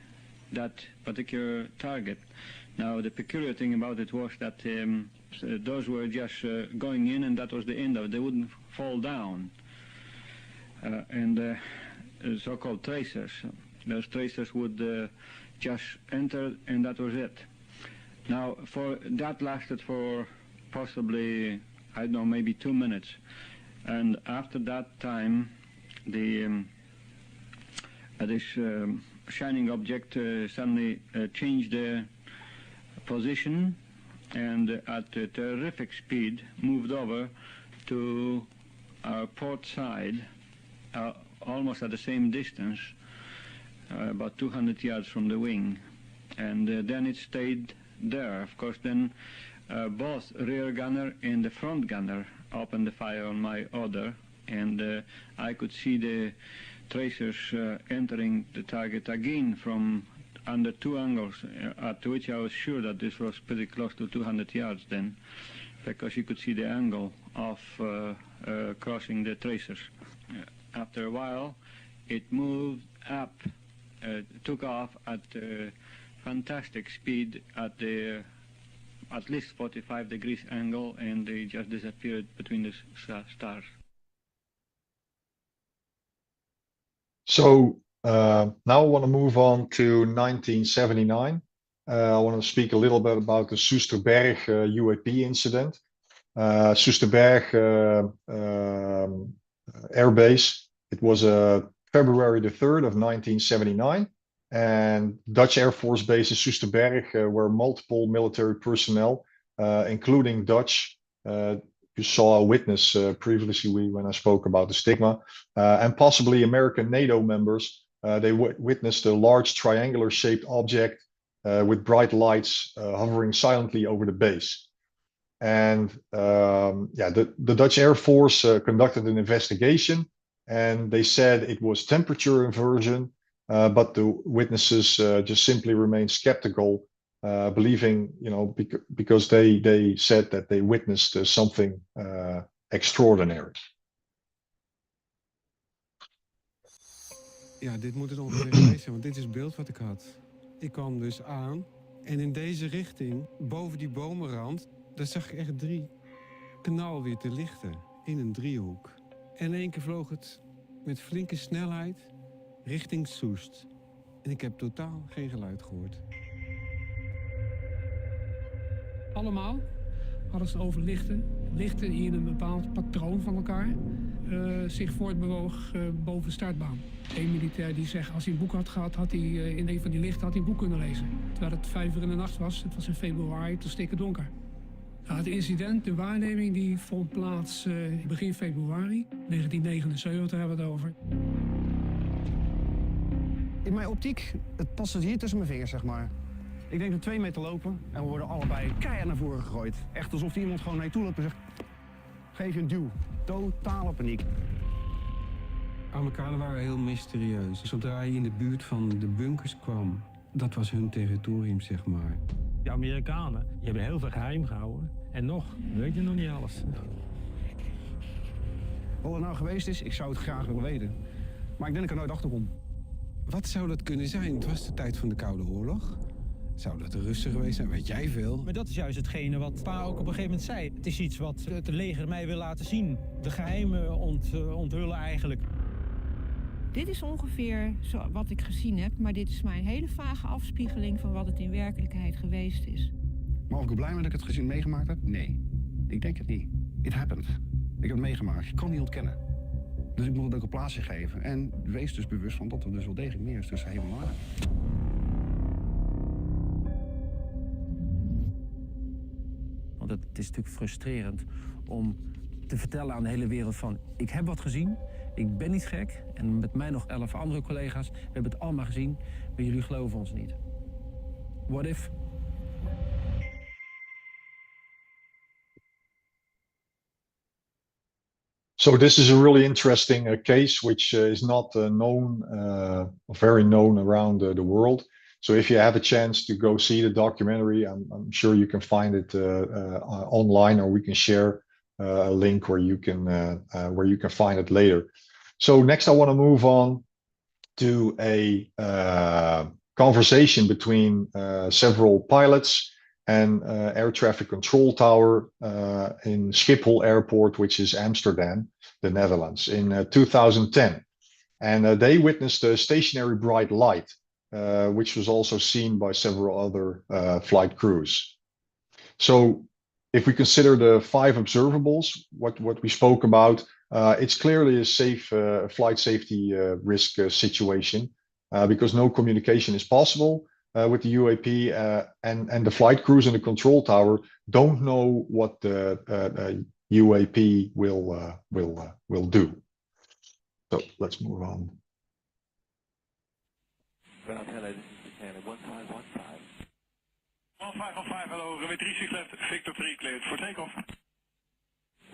that particular target. Now, the peculiar thing about it was that those were just going in, and that was the end of it. They wouldn't fall down. And so-called tracers. Those tracers would just enter, and that was it. Now, that lasted for possibly, I don't know, maybe 2 minutes. And after that time, this shining object suddenly changed their position and at a terrific speed moved over to our port side, almost at the same distance, about 200 yards from the wing. And then it stayed there. Of course, then both rear gunner and the front gunner opened the fire on my order, and I could see the tracers entering the target again from under 2 angles, at which I was sure that this was pretty close to 200 yards then, because you could see the angle of crossing the tracers. After a while, it moved up, took off at fantastic speed at least 45 degrees angle, and they just disappeared between the stars. So now I want to move on to 1979. I want to speak a little bit about the Sustbe UAP incident. Sustbe Air Base. It was February the 3rd of 1979. And Dutch Air Force Base in Sustbe, where multiple military personnel, including Dutch, you saw a witness previously when I spoke about the Stigma, and possibly American NATO members. They witnessed a large triangular shaped object with bright lights hovering silently over the base. And the Dutch Air Force conducted an investigation, and they said it was temperature inversion, but the witnesses just simply remained skeptical, believing, because they said that they witnessed something extraordinary. Ja, dit moet het ongeveer geweest zijn, want dit is het beeld wat ik had. Ik kwam dus aan en in deze richting, boven die bomenrand, daar zag ik echt 3 knalwitte lichten in een driehoek. En in één keer vloog het met flinke snelheid richting Soest. En ik heb totaal geen geluid gehoord. Allemaal hadden ze het over lichten die in een bepaald patroon van elkaar zich voortbewoog boven de startbaan. Eén militair die zegt, als hij een boek had gehad, had hij in een van die lichten had hij een boek kunnen lezen. Terwijl het 5 uur in de nacht was, het was in februari, het was stikken donker. Nou, het incident, de waarneming, die vond plaats begin februari 1979, hebben we het over. In mijn optiek, het past hier tussen mijn vingers, zeg maar. Ik denk dat 2 meter lopen en we worden allebei keihard naar voren gegooid. Echt alsof iemand gewoon naar je toe loopt en zegt, geef je een duw. Totale paniek. Amerikanen waren heel mysterieus. Zodra je in de buurt van de bunkers kwam, dat was hun territorium, zeg maar. De Amerikanen, die hebben heel veel geheim gehouden. En nog, weet je nog niet alles. Wat er nou geweest is, ik zou het graag willen weten. Maar ik denk dat ik er nooit achter kom. Wat zou dat kunnen zijn? Het was de tijd van de Koude Oorlog. Zou dat de Russen geweest zijn? Weet jij veel? Maar dat is juist hetgene wat Pa ook op een gegeven moment zei. Het is iets wat het leger mij wil laten zien. De geheimen onthullen eigenlijk. Dit is ongeveer wat ik gezien heb, maar dit is maar een hele vage afspiegeling van wat het in werkelijkheid geweest is. Maar of ik blij ben dat ik het gezien meegemaakt heb? Nee, ik denk het niet. It happened. Ik heb het meegemaakt. Je kan het niet ontkennen. Dus ik moet het ook een plaatsje geven. En wees dus bewust van dat er dus wel degelijk meer is tussen hemel en aarde. Want het is natuurlijk frustrerend om te vertellen aan de hele wereld van, ik heb wat gezien, ik ben niet gek. En met mij nog 11 andere collega's, we hebben het allemaal gezien, maar jullie geloven ons niet. What if? So this is a really interesting case, which is not very known around the world. So if you have a chance to go see the documentary, I'm sure you can find it online, or we can share a link where you can find it later. So next, I want to move on to a conversation between several pilots and air traffic control tower in Schiphol Airport, which is Amsterdam, the Netherlands, in 2010. And they witnessed a stationary bright light, which was also seen by several other flight crews. So if we consider the 5 observables, what we spoke about, it's clearly a safe flight safety risk situation because no communication is possible with the UAP, and the flight crews in the control tower don't know what the UAP will do. So let's move on. Ground, hello, this is the Taylor 1515. 1515, hello, runway 36 left, Victor 3 cleared for takeoff.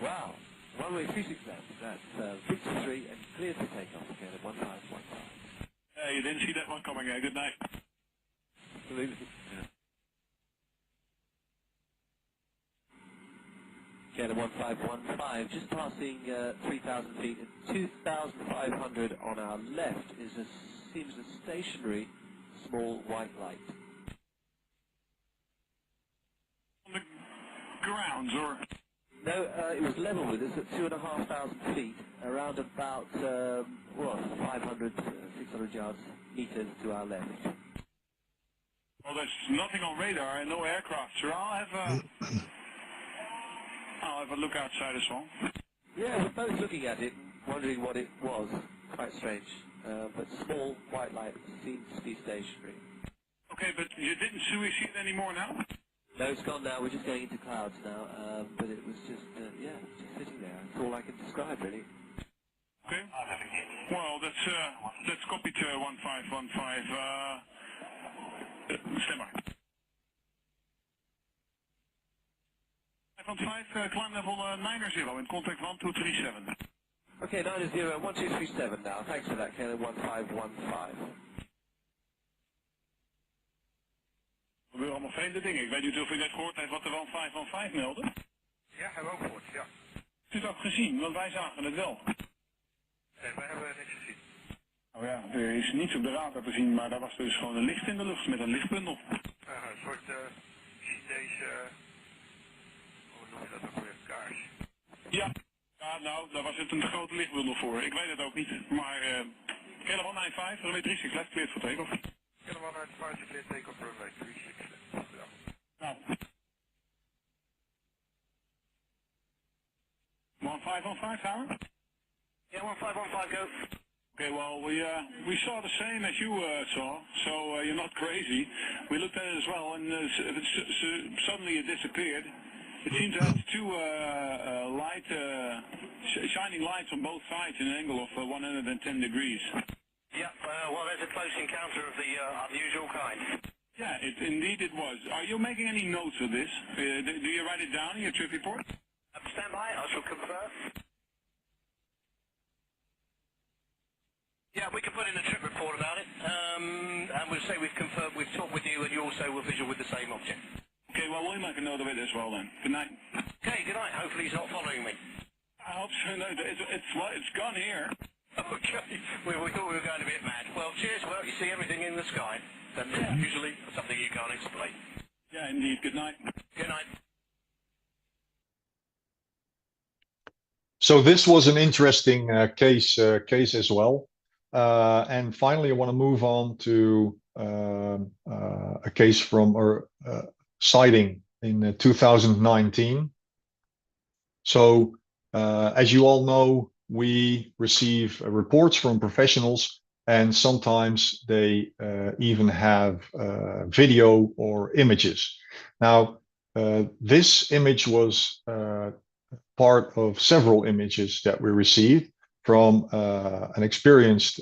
Wow, runway 36 left, that's Victor 3 and cleared for takeoff, Taylor 1515. You didn't see that one coming, good night. Absolutely. Taylor 1515, just passing 3,000 feet and 2,500 on our left seems a stationary small white light. On the grounds, or? No, it was level with us at 2,500 feet, around about 500, 600 yards, meters to our left. Well, there's nothing on radar and no aircraft, so I'll have a look outside as well. Yeah, we're both looking at it, wondering what it was. Quite strange, but small white light seems to be stationary. Okay, but you didn't see it anymore now? No, it's gone now. We're just going into clouds now, but it was just, just sitting there. That's all I can describe, really. Okay. Well, that's copied 1515. Stand by. 515, climb level 900 in contact 1237. Okay, 90, 1237 now. Thanks for that, Taylor 1515. Er gebeuren allemaal vreemde dingen. Ik weet niet of u net gehoord heeft wat de 1515 meldde. Ja, hebben we ook gehoord, ja. Heeft u het ook gezien? Want wij zagen het wel. Nee, wij hebben het niet gezien. Nou ja, er is niets op de radar te zien, maar daar was dus gewoon een licht in de lucht met een lichtbundel. Een soort Chinese, hoe noem je dat ook weer, kaars? Ja, nou, daar was het een grote lichtbundel voor. Ik weet het ook niet, maar Taylor 195, runway 36 left, cleared for takeoff. Taylor 195, cleared takeoff, runway 36 left. Ja. Nou. 1515, Howard? Yeah, 1515, go. Okay, well, we saw the same as you saw, so you're not crazy. We looked at it as well, and suddenly it disappeared. It seems to have 2 shining lights on both sides in an angle of 110 degrees. Yeah, well, there's a close encounter of the unusual kind. Yeah, indeed it was. Are you making any notes of this? Do you write it down in your trip report? Stand by, I shall confirm. Yeah, we can put in a trip report about it, and we'll say we've confirmed, we've talked with you, and you also were visual with the same object. Okay, well, we'll make a note of it as well then. Good night. Okay, good night. Hopefully he's not following me. I hope so. No, it's gone here. Okay, we thought we were going a bit mad. Well, cheers. Well, you see everything in the sky. Then usually something you can't explain. Yeah, indeed. Good night. Good night. So this was an interesting case as well. And finally, I want to move on to a case from sighting in 2019. So as you all know, we receive reports from professionals, and sometimes they even have video or images. Now, this image was part of several images that we received from an experienced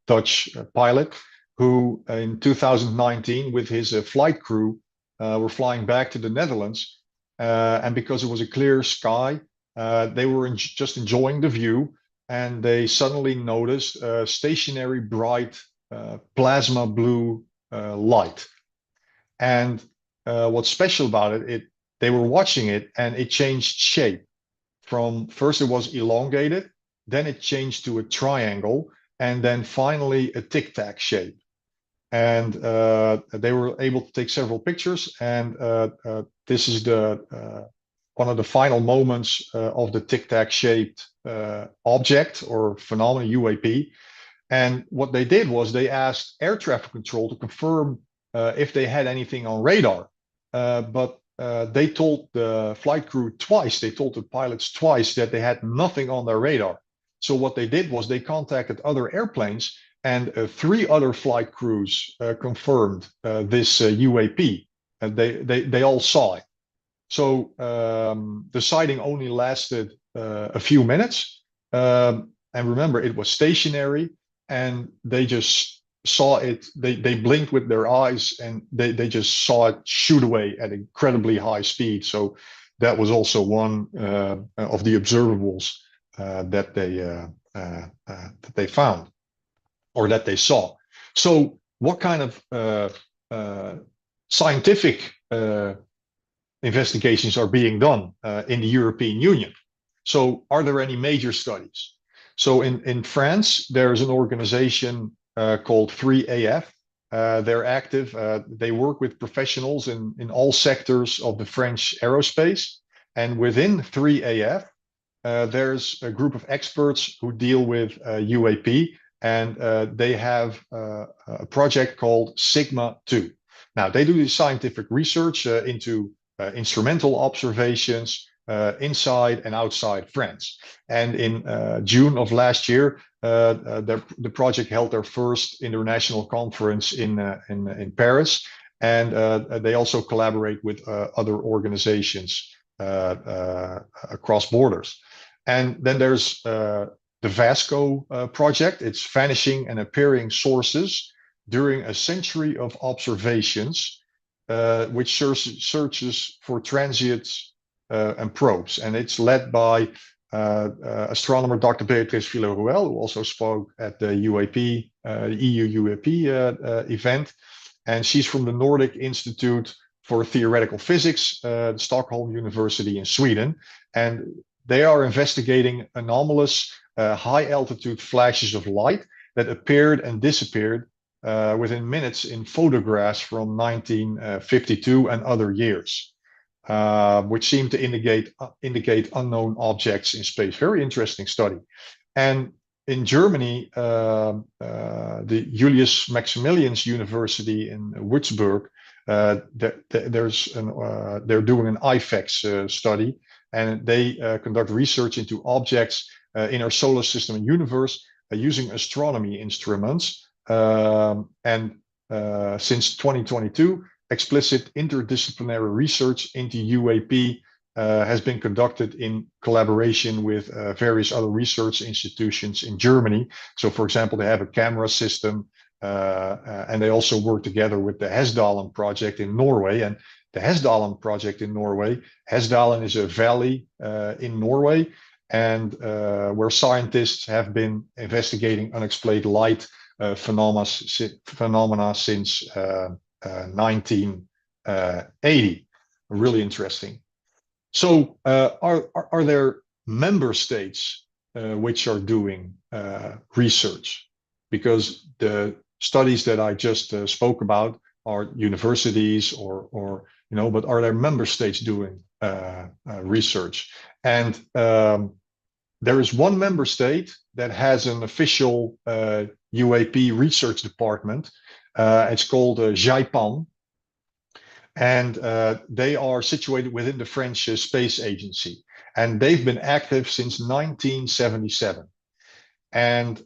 Dutch pilot who in 2019 with his flight crew were flying back to the Netherlands, and because it was a clear sky, They were just enjoying the view, and they suddenly noticed a stationary bright plasma blue light. And what's special about it, they were watching it, and it changed shape. From first it was elongated, then it changed to a triangle, and then finally a tic-tac shape. And they were able to take several pictures, and this is the one of the final moments of the tic-tac shaped object or phenomenon, UAP. And what they did was they asked air traffic control to confirm if they had anything on radar. But they told the flight crew twice, they told the pilots twice that they had nothing on their radar. So what they did was they contacted other airplanes, and 3 other flight crews confirmed this UAP, and they all saw it. So the sighting only lasted a few minutes. And remember, it was stationary, and they just saw it. They blinked with their eyes, and they just saw it shoot away at incredibly high speed. So that was also one of the observables that they found, or that they saw. So what kind of scientific investigations are being done in the European Union? So are there any major studies? So in France, there's an organization called 3AF. They're active. They work with professionals in all sectors of the French aerospace. And within 3AF, there's a group of experts who deal with UAP, and they have a project called Stigma 2. Now, they do this scientific research into instrumental observations inside and outside France. And in June of last year, the project held their first international conference in Paris, and they also collaborate with other organizations across borders. And then there's the VASCO project. It's vanishing and appearing sources during a century of observations, which searches for transients and probes. And it's led by astronomer Dr. Beatrice Villarruel, who also spoke at the UAP, EU UAP event. And she's from the Nordic Institute for Theoretical Physics, Stockholm University in Sweden. And they are investigating anomalous high-altitude flashes of light that appeared and disappeared within minutes in photographs from 1952 and other years, which seem to indicate unknown objects in space. Very interesting study. And in Germany, the Julius Maximilians University in Würzburg, they're doing an IFEX study, and they conduct research into objects in our solar system and universe using astronomy instruments. And since 2022, explicit interdisciplinary research into UAP has been conducted in collaboration with various other research institutions in Germany. So, for example, they have a camera system, and they also work together with the Hesdalen project in Norway. And the Hesdalen project in Norway, Hesdalen is a valley in Norway, and where scientists have been investigating unexplained light phenomena since 1980. Really interesting. So are there member states which are doing research? Because the studies that I just spoke about are universities or but are there member states doing research? And there is one member state that has an official UAP research department. It's called JAIPAN, and they are situated within the French Space Agency, and they've been active since 1977. And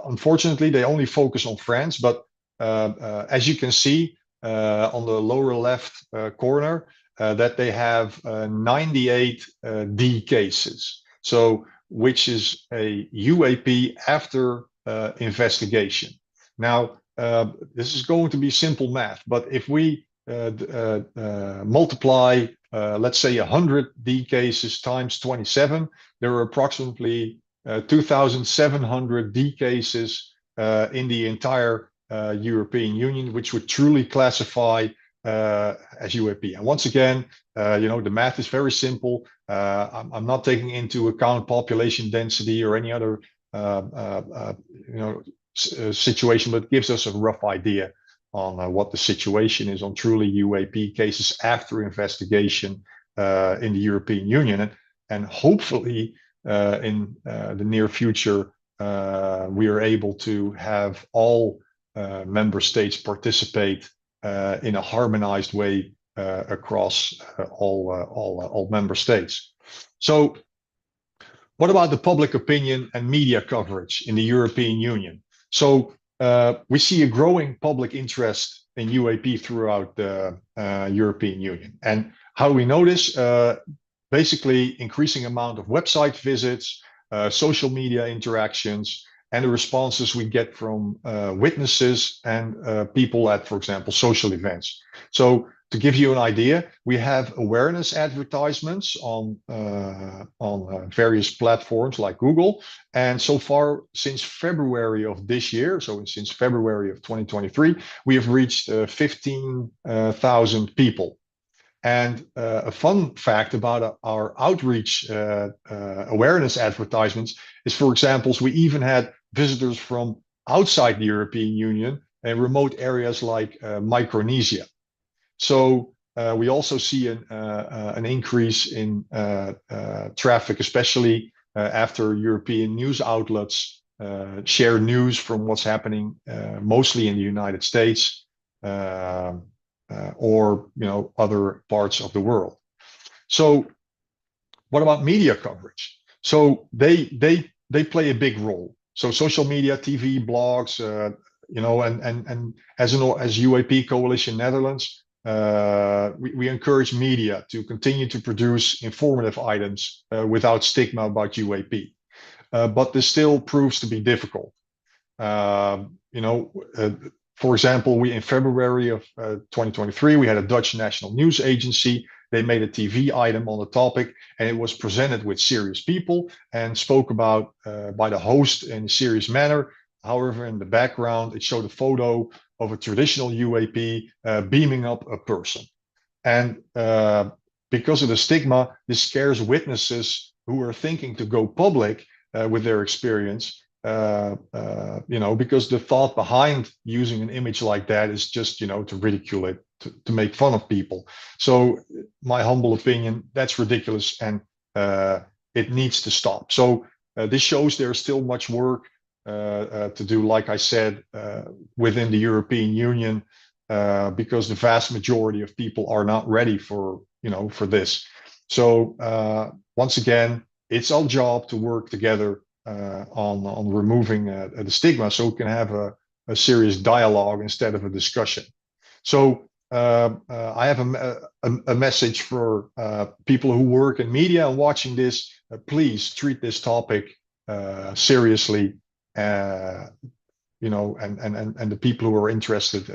unfortunately, they only focus on France, but as you can see on the lower left corner, that they have 98 D cases. So, which is a UAP after investigation. Now, this is going to be simple math, but if we multiply, let's say 100 D cases times 27, there are approximately 2,700 D cases in the entire European Union, which would truly classify as UAP. And once again, the math is very simple. I'm not taking into account population density or any other situation, but it gives us a rough idea on what the situation is on truly UAP cases after investigation in the European Union. And hopefully in the near future, we are able to have all member states participate in a harmonized way across all member states. So what about the public opinion and media coverage in the European Union? So we see a growing public interest in UAP throughout the European Union. And how do we know this? Basically, increasing amount of website visits, social media interactions, and the responses we get from witnesses and people at, for example, social events. So to give you an idea, we have awareness advertisements on various platforms like Google. And so far, since February of this year, so since February of 2023, we have reached 15,000 people. And a fun fact about our outreach awareness advertisements is, for example, we even had visitors from outside the European Union and remote areas like Micronesia. So we also see an increase in traffic, especially after European news outlets share news from what's happening mostly in the United States or other parts of the world. So what about media coverage? So they play a big role. So social media, TV, blogs, and as UAP Coalition Netherlands, we encourage media to continue to produce informative items without stigma about UAP. But this still proves to be difficult. For example, in February of 2023, we had a Dutch national news agency. They made a TV item on the topic, and it was presented with serious people and spoke about by the host in a serious manner. However, in the background, it showed a photo of a traditional UAP beaming up a person. And because of the stigma, this scares witnesses who are thinking to go public with their experience, because the thought behind using an image like that is just, to ridicule it, to make fun of people. So my humble opinion, that's ridiculous, and it needs to stop. So this shows there's still much work to do, like I said, within the European Union, because the vast majority of people are not ready for this. So once again, it's our job to work together on removing the stigma, so we can have a serious dialogue instead of a discussion. So I have a message for people who work in media and watching this. Please treat this topic seriously. And the people who are interested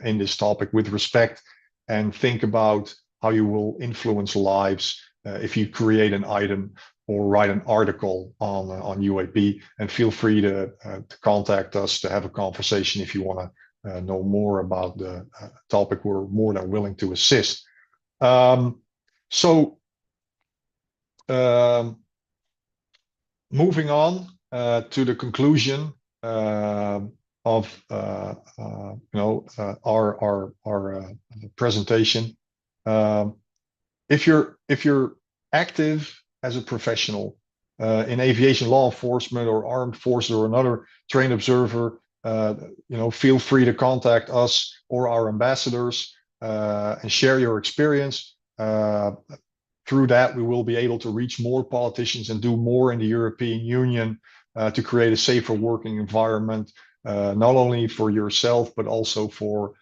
in this topic with respect, and think about how you will influence lives if you create an item or write an article on UAP. And feel free to contact us to have a conversation if you want to know more about the topic. We're more than willing to assist. Moving on to the conclusion of our presentation. If you're active as a professional in aviation law enforcement or armed forces or another trained observer, feel free to contact us or our ambassadors and share your experience. Through that, we will be able to reach more politicians and do more in the European Union to create a safer working environment, not only for yourself, but also for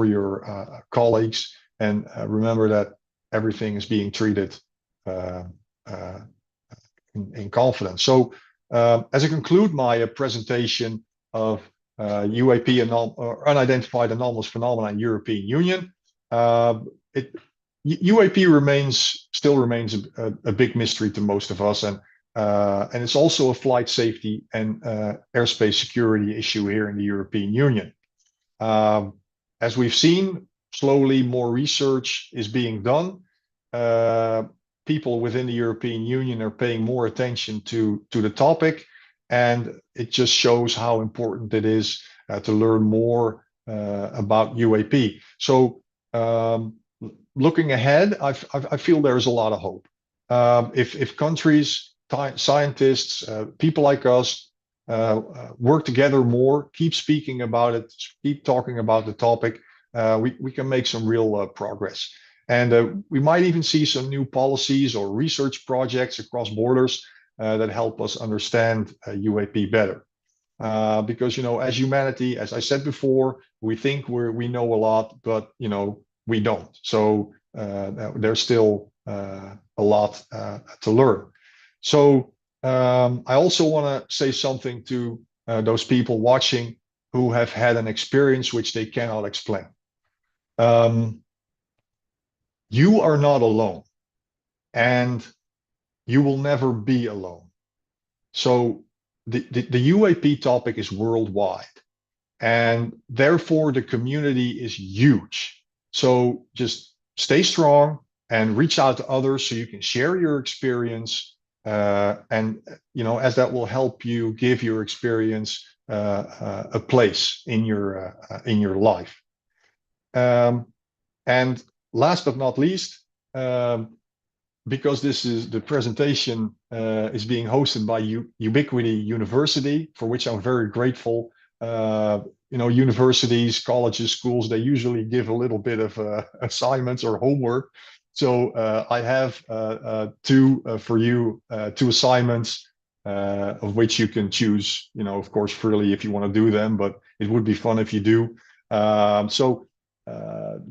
your colleagues. And remember that everything is being treated in confidence. So as I conclude my presentation of UAP or unidentified anomalous phenomena in European Union, UAP still remains a big mystery to most of us, and it's also a flight safety and airspace security issue here in the European Union. As we've seen, slowly more research is being done. People within the European Union are paying more attention to the topic, and it just shows how important it is to learn more about UAP. So looking ahead, I feel there's a lot of hope. If countries, scientists, people like us work together more, keep speaking about it, keep talking about the topic, we can make some real progress. And we might even see some new policies or research projects across borders that help us understand UAP better. Because, as humanity, as I said before, we think we know a lot, but, we don't. So there's still a lot to learn. So I also want to say something to those people watching who have had an experience which they cannot explain. You are not alone, and you will never be alone. So the UAP topic is worldwide, and therefore the community is huge. So just stay strong and reach out to others so you can share your experience, and as that will help you give your experience a place in your life. And last but not least, because the presentation is being hosted by Ubiquity University, for which I'm very grateful. Universities, colleges, schools, they usually give a little bit of assignments or homework. So I have two assignments, of which you can choose, of course, freely if you want to do them, but it would be fun if you do.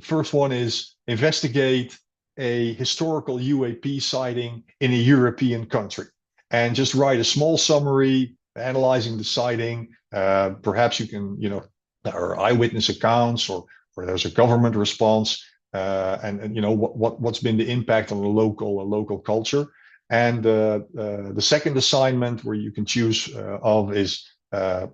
First one is investigate a historical UAP sighting in a European country, and just write a small summary analyzing the sighting. Perhaps you can, there are eyewitness accounts, or there's a government response, and what's been the impact on the local culture. And the second assignment where you can choose of is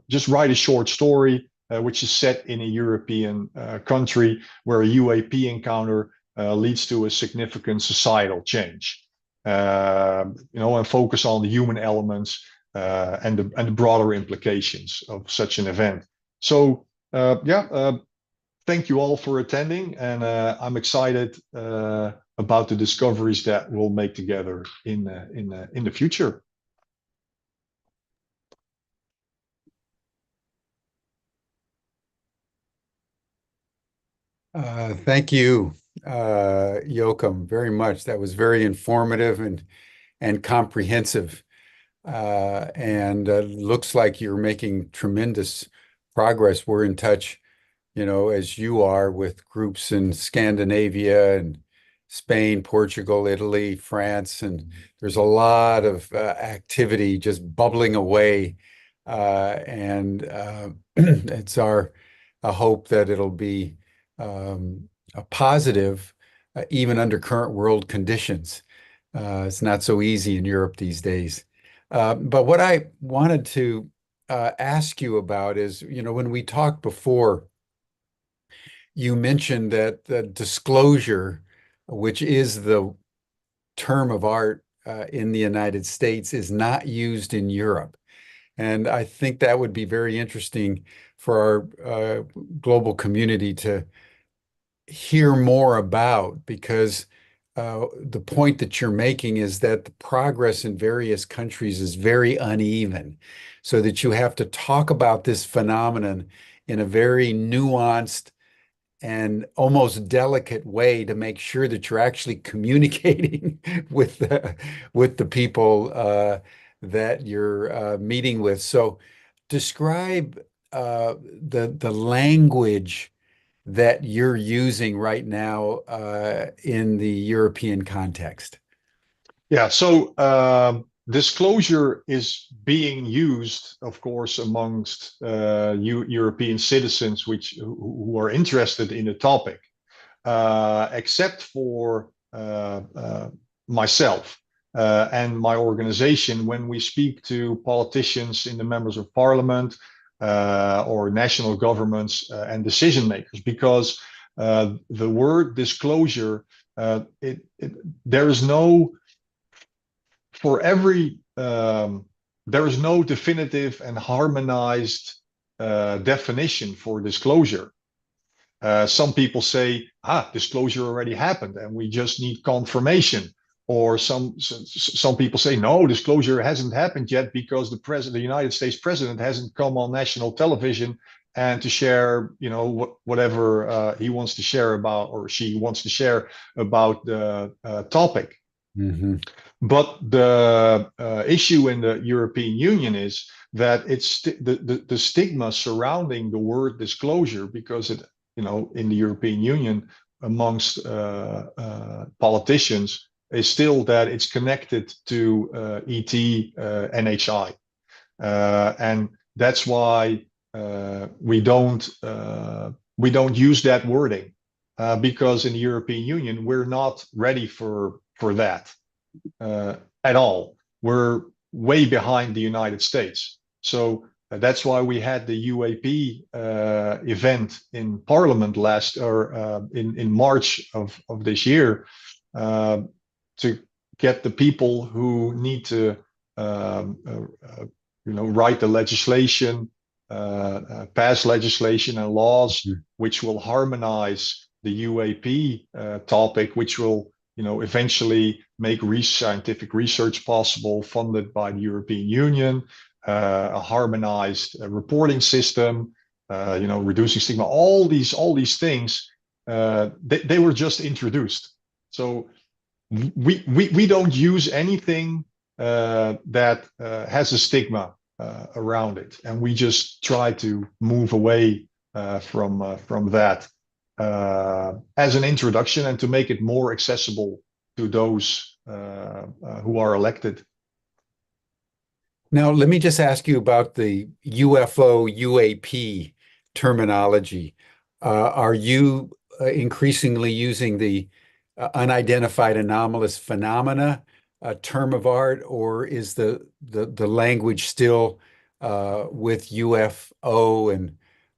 just write a short story which is set in a European country where a UAP encounter leads to a significant societal change. And focus on the human elements and the broader implications of such an event. So thank you all for attending, and I'm excited about the discoveries that we'll make together in the future. Thank you, Joachim, very much. That was very informative and comprehensive. And looks like you're making tremendous progress. We're in touch, as you are, with groups in Scandinavia and Spain, Portugal, Italy, France, and there's a lot of activity just bubbling away. And it's our hope that it'll be a positive, even under current world conditions. It's not so easy in Europe these days. But what I wanted to ask you about is, when we talked before, you mentioned that the disclosure, which is the term of art in the United States, is not used in Europe. And I think that would be very interesting for our global community to hear more about, because the point that you're making is that the progress in various countries is very uneven, so that you have to talk about this phenomenon in a very nuanced and almost delicate way to make sure that you're actually communicating with the people that you're meeting with. So describe the language that you're using right now in the European context. Yeah, so disclosure is being used, of course, amongst European citizens who are interested in the topic. except for myself and my organization, when we speak to politicians in the members of parliament or national governments and decision makers, because the word disclosure, there is no, for every, there is no definitive and harmonized definition for disclosure. Some people say, disclosure already happened and we just need confirmation. Or some people say, no, disclosure hasn't happened yet because the United States president hasn't come on national television and to share, whatever he wants to share about, or she wants to share about the topic. Mm-hmm. But the issue in the European Union is that it's the stigma surrounding the word disclosure, because it, in the European Union amongst politicians, is still that it's connected to ET, NHI, and that's why we don't use that wording, because in the European Union we're not ready for that at all. We're way behind the United States, so that's why we had the UAP event in Parliament in March of this year, to get the people who need to write the legislation, pass legislation and laws which will harmonize the UAP topic, which will eventually make scientific research possible, funded by the European Union, a harmonized reporting system, reducing stigma, all these things, they were just introduced. So we don't use anything that has a stigma around it, and we just try to move away from that as an introduction, and to make it more accessible to those who are elected. Now, let me just ask you about the UFO UAP terminology. Are you increasingly using the unidentified anomalous phenomena term of art, or is the language still with UFO,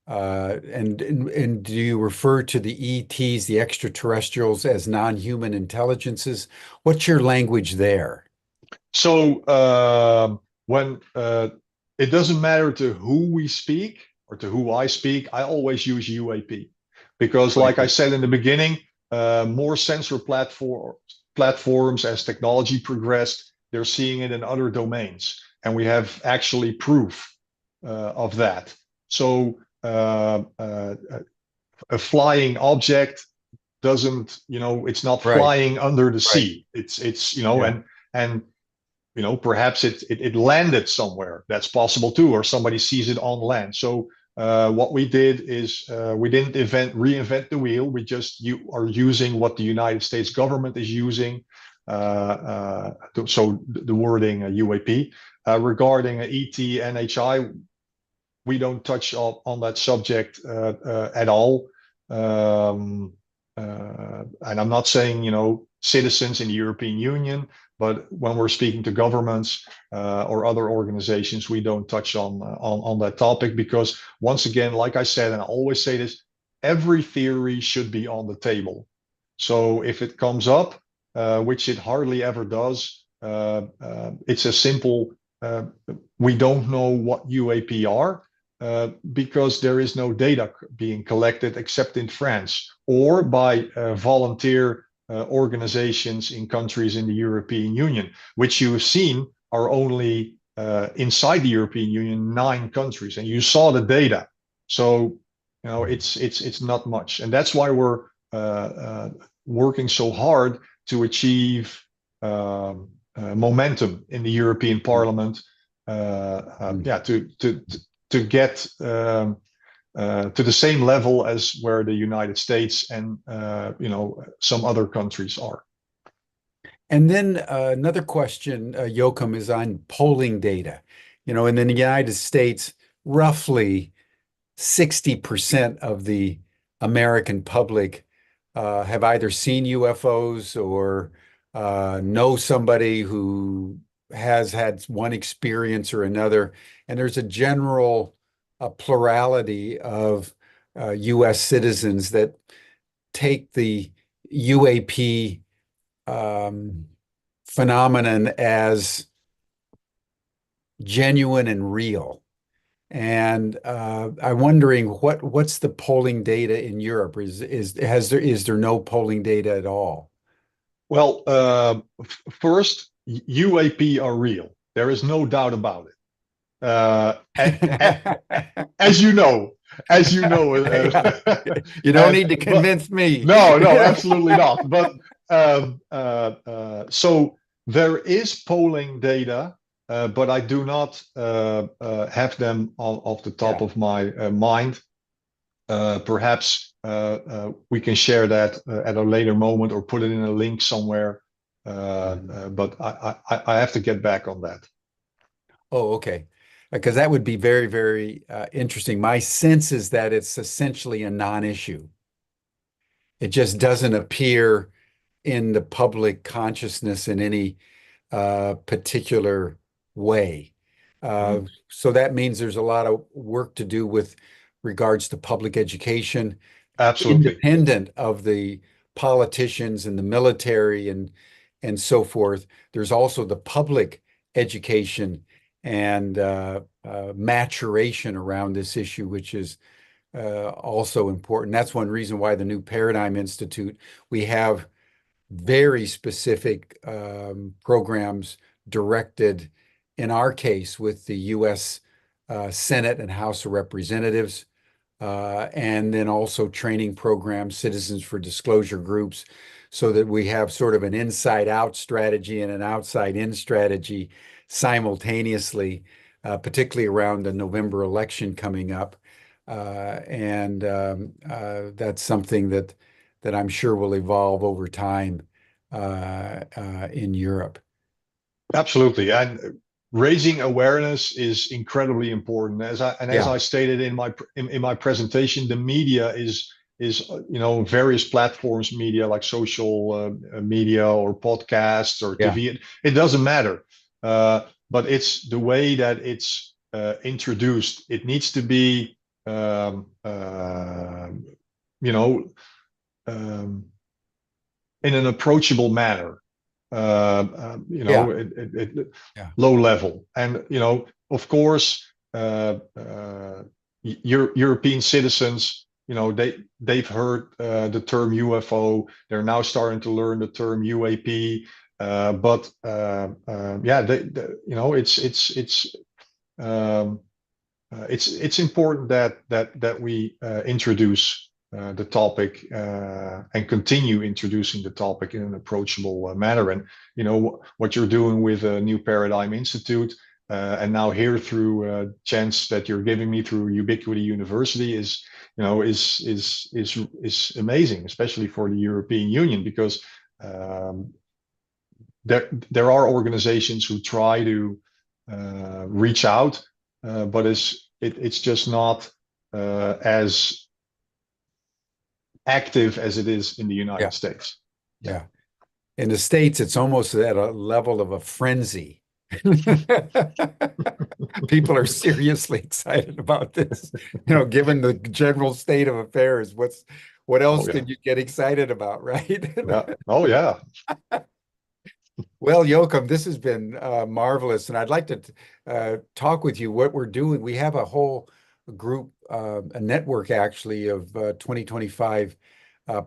and do you refer to the ETs, the extraterrestrials, as non-human intelligences? What's your language there? So when it doesn't matter to who we speak or to who I speak, I always use UAP, because like I said in the beginning, more sensor platforms, as technology progressed, they're seeing it in other domains, and we have actually proof of that. So a flying object doesn't, it's not flying under the sea. It's and perhaps it landed somewhere. That's possible too, or somebody sees it on land. So what we did is we didn't reinvent the wheel. We just are using what the United States government is using. So the wording UAP. Regarding ET, NHI, we don't touch on that subject at all. And I'm not saying, citizens in the European Union, but when we're speaking to governments or other organizations, we don't touch on that topic, because once again, like I said, and I always say this, every theory should be on the table. So if it comes up, which it hardly ever does, it's a simple, we don't know what UAP are, because there is no data being collected except in France, or by volunteer organizations in countries in the European Union, which you have seen are only inside the European Union 9 countries, and you saw the data. So it's not much, and that's why we're working so hard to achieve momentum in the European Parliament. To get to the same level as where the United States and some other countries are. And then another question, Joachim, is on polling data. In the United States, roughly 60% of the American public have either seen UFOs or know somebody who has had one experience or another. And there's a general plurality of U.S. citizens that take the UAP phenomenon as genuine and real. And I'm wondering what's the polling data in Europe? Is there no polling data at all? Well, first, UAP are real. There is no doubt about it. As you know, you don't need to convince me. No, absolutely not. But so there is polling data, but I do not have them off the top of my mind. Perhaps we can share that at a later moment or put it in a link somewhere. But I have to get back on that. Oh, okay. Because that would be very, very interesting. My sense is that it's essentially a non-issue. It just doesn't appear in the public consciousness in any particular way. So that means there's a lot of work to do with regards to public education, absolutely independent of the politicians and the military and so forth. There's also the public education and maturation around this issue, which is also important. That's one reason why the New Paradigm Institute, we have very specific programs directed, in our case, with the U.S. Senate and House of Representatives, and then also training programs, Citizens for Disclosure groups, so that we have sort of an inside-out strategy and an outside-in strategy simultaneously, particularly around the November election coming up. And that's something that I'm sure will evolve over time in Europe. Absolutely. And raising awareness is incredibly important. As I stated in my presentation, the media is various platforms, media like social media or podcasts or TV. It doesn't matter. But it's the way that it's introduced. It needs to be in an approachable manner. Low level, and of course, European citizens, they've heard the term UFO. They're now starting to learn the term UAP. But it's important that we introduce the topic and continue introducing the topic in an approachable manner. And what you're doing with New Paradigm Institute, and now here through a chance that you're giving me through Ubiquity University is amazing, especially for the European Union, because there are organizations who try to reach out, but it's just not as active as it is in the United States. Yeah. In the States, it's almost at a level of a frenzy. People are seriously excited about this. Given the general state of affairs, what else can you get excited about, right? Oh, yeah. Well, Joachim, this has been marvelous, and I'd like to talk with you what we're doing. We have a whole group, a network actually of 2025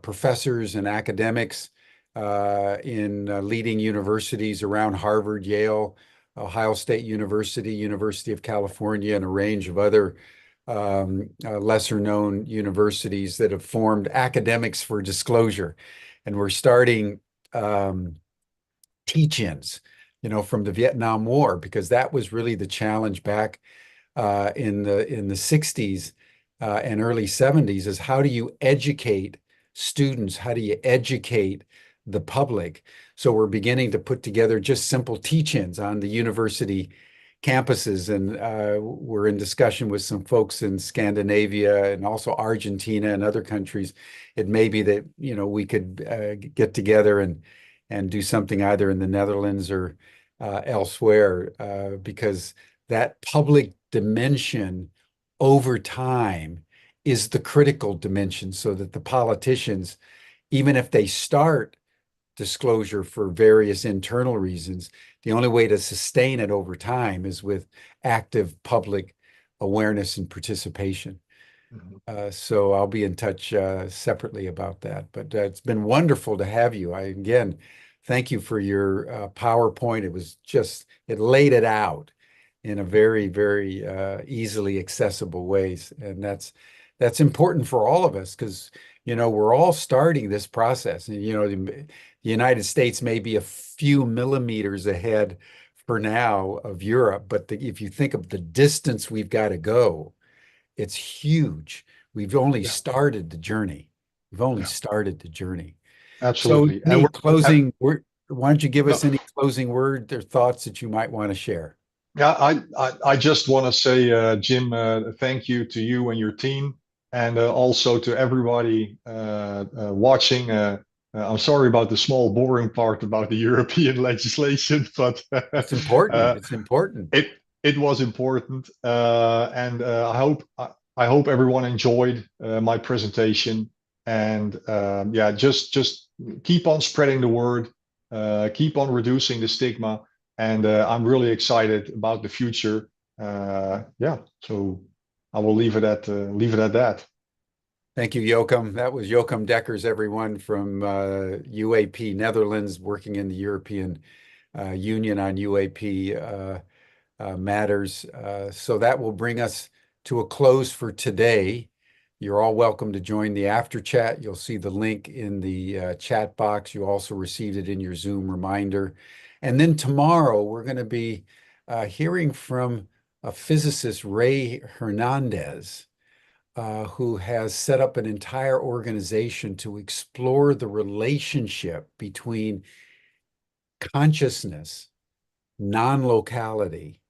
professors and academics in leading universities around Harvard, Yale, Ohio State University, University of California, and a range of other lesser known universities that have formed Academics for Disclosure. And we're starting teach-ins, from the Vietnam War, because that was really the challenge back in the 60s and early 70s, is how do you educate students? How do you educate the public? So we're beginning to put together just simple teach-ins on the university campuses, and we're in discussion with some folks in Scandinavia and also Argentina and other countries. It may be that, we could get together and do something either in the Netherlands or elsewhere, because that public dimension over time is the critical dimension, so that the politicians, even if they start disclosure for various internal reasons, the only way to sustain it over time is with active public awareness and participation. So I'll be in touch separately about that. But it's been wonderful to have you. Again, thank you for your PowerPoint. It laid it out in a very, very easily accessible ways. And that's important for all of us, because, we're all starting this process. And, the United States may be a few millimeters ahead for now of Europe, but if you think of the distance we've got to go, it's huge. We've only started the journey. We've only started the journey. Absolutely. So, any closing word? Why don't you give us any closing words or thoughts that you might want to share? Yeah, I just want to say, Jim, thank you to you and your team, and also to everybody watching. I'm sorry about the small, boring part about the European legislation, but it's important. It's important. It was important, and I hope everyone enjoyed my presentation. And just keep on spreading the word, keep on reducing the stigma, and I'm really excited about the future. So I will leave it at that. Thank you, Joachim. That was Joachim Dekkers, everyone, from UAP Netherlands, working in the European Union on UAP matters. So that will bring us to a close for today. You're all welcome to join the after chat. You'll see the link in the chat box. You also received it in your Zoom reminder. And then tomorrow, we're going to be hearing from a physicist, Ray Hernandez, who has set up an entire organization to explore the relationship between consciousness, non-locality,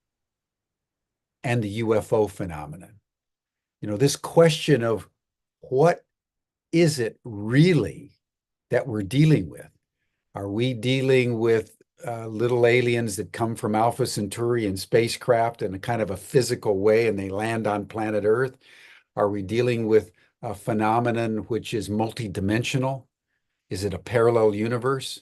and the UFO phenomenon. This question of what is it really that we're dealing with? Are we dealing with little aliens that come from Alpha Centauri in spacecraft in a kind of a physical way and they land on planet Earth? Are we dealing with a phenomenon which is multidimensional? Is it a parallel universe?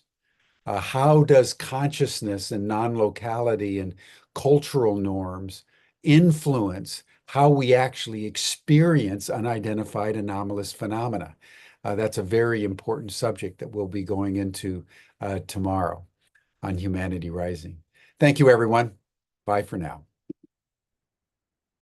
How does consciousness and non-locality and cultural norms influence how we actually experience unidentified anomalous phenomena? That's a very important subject that we'll be going into tomorrow on Humanity Rising. Thank you, everyone. Bye for now.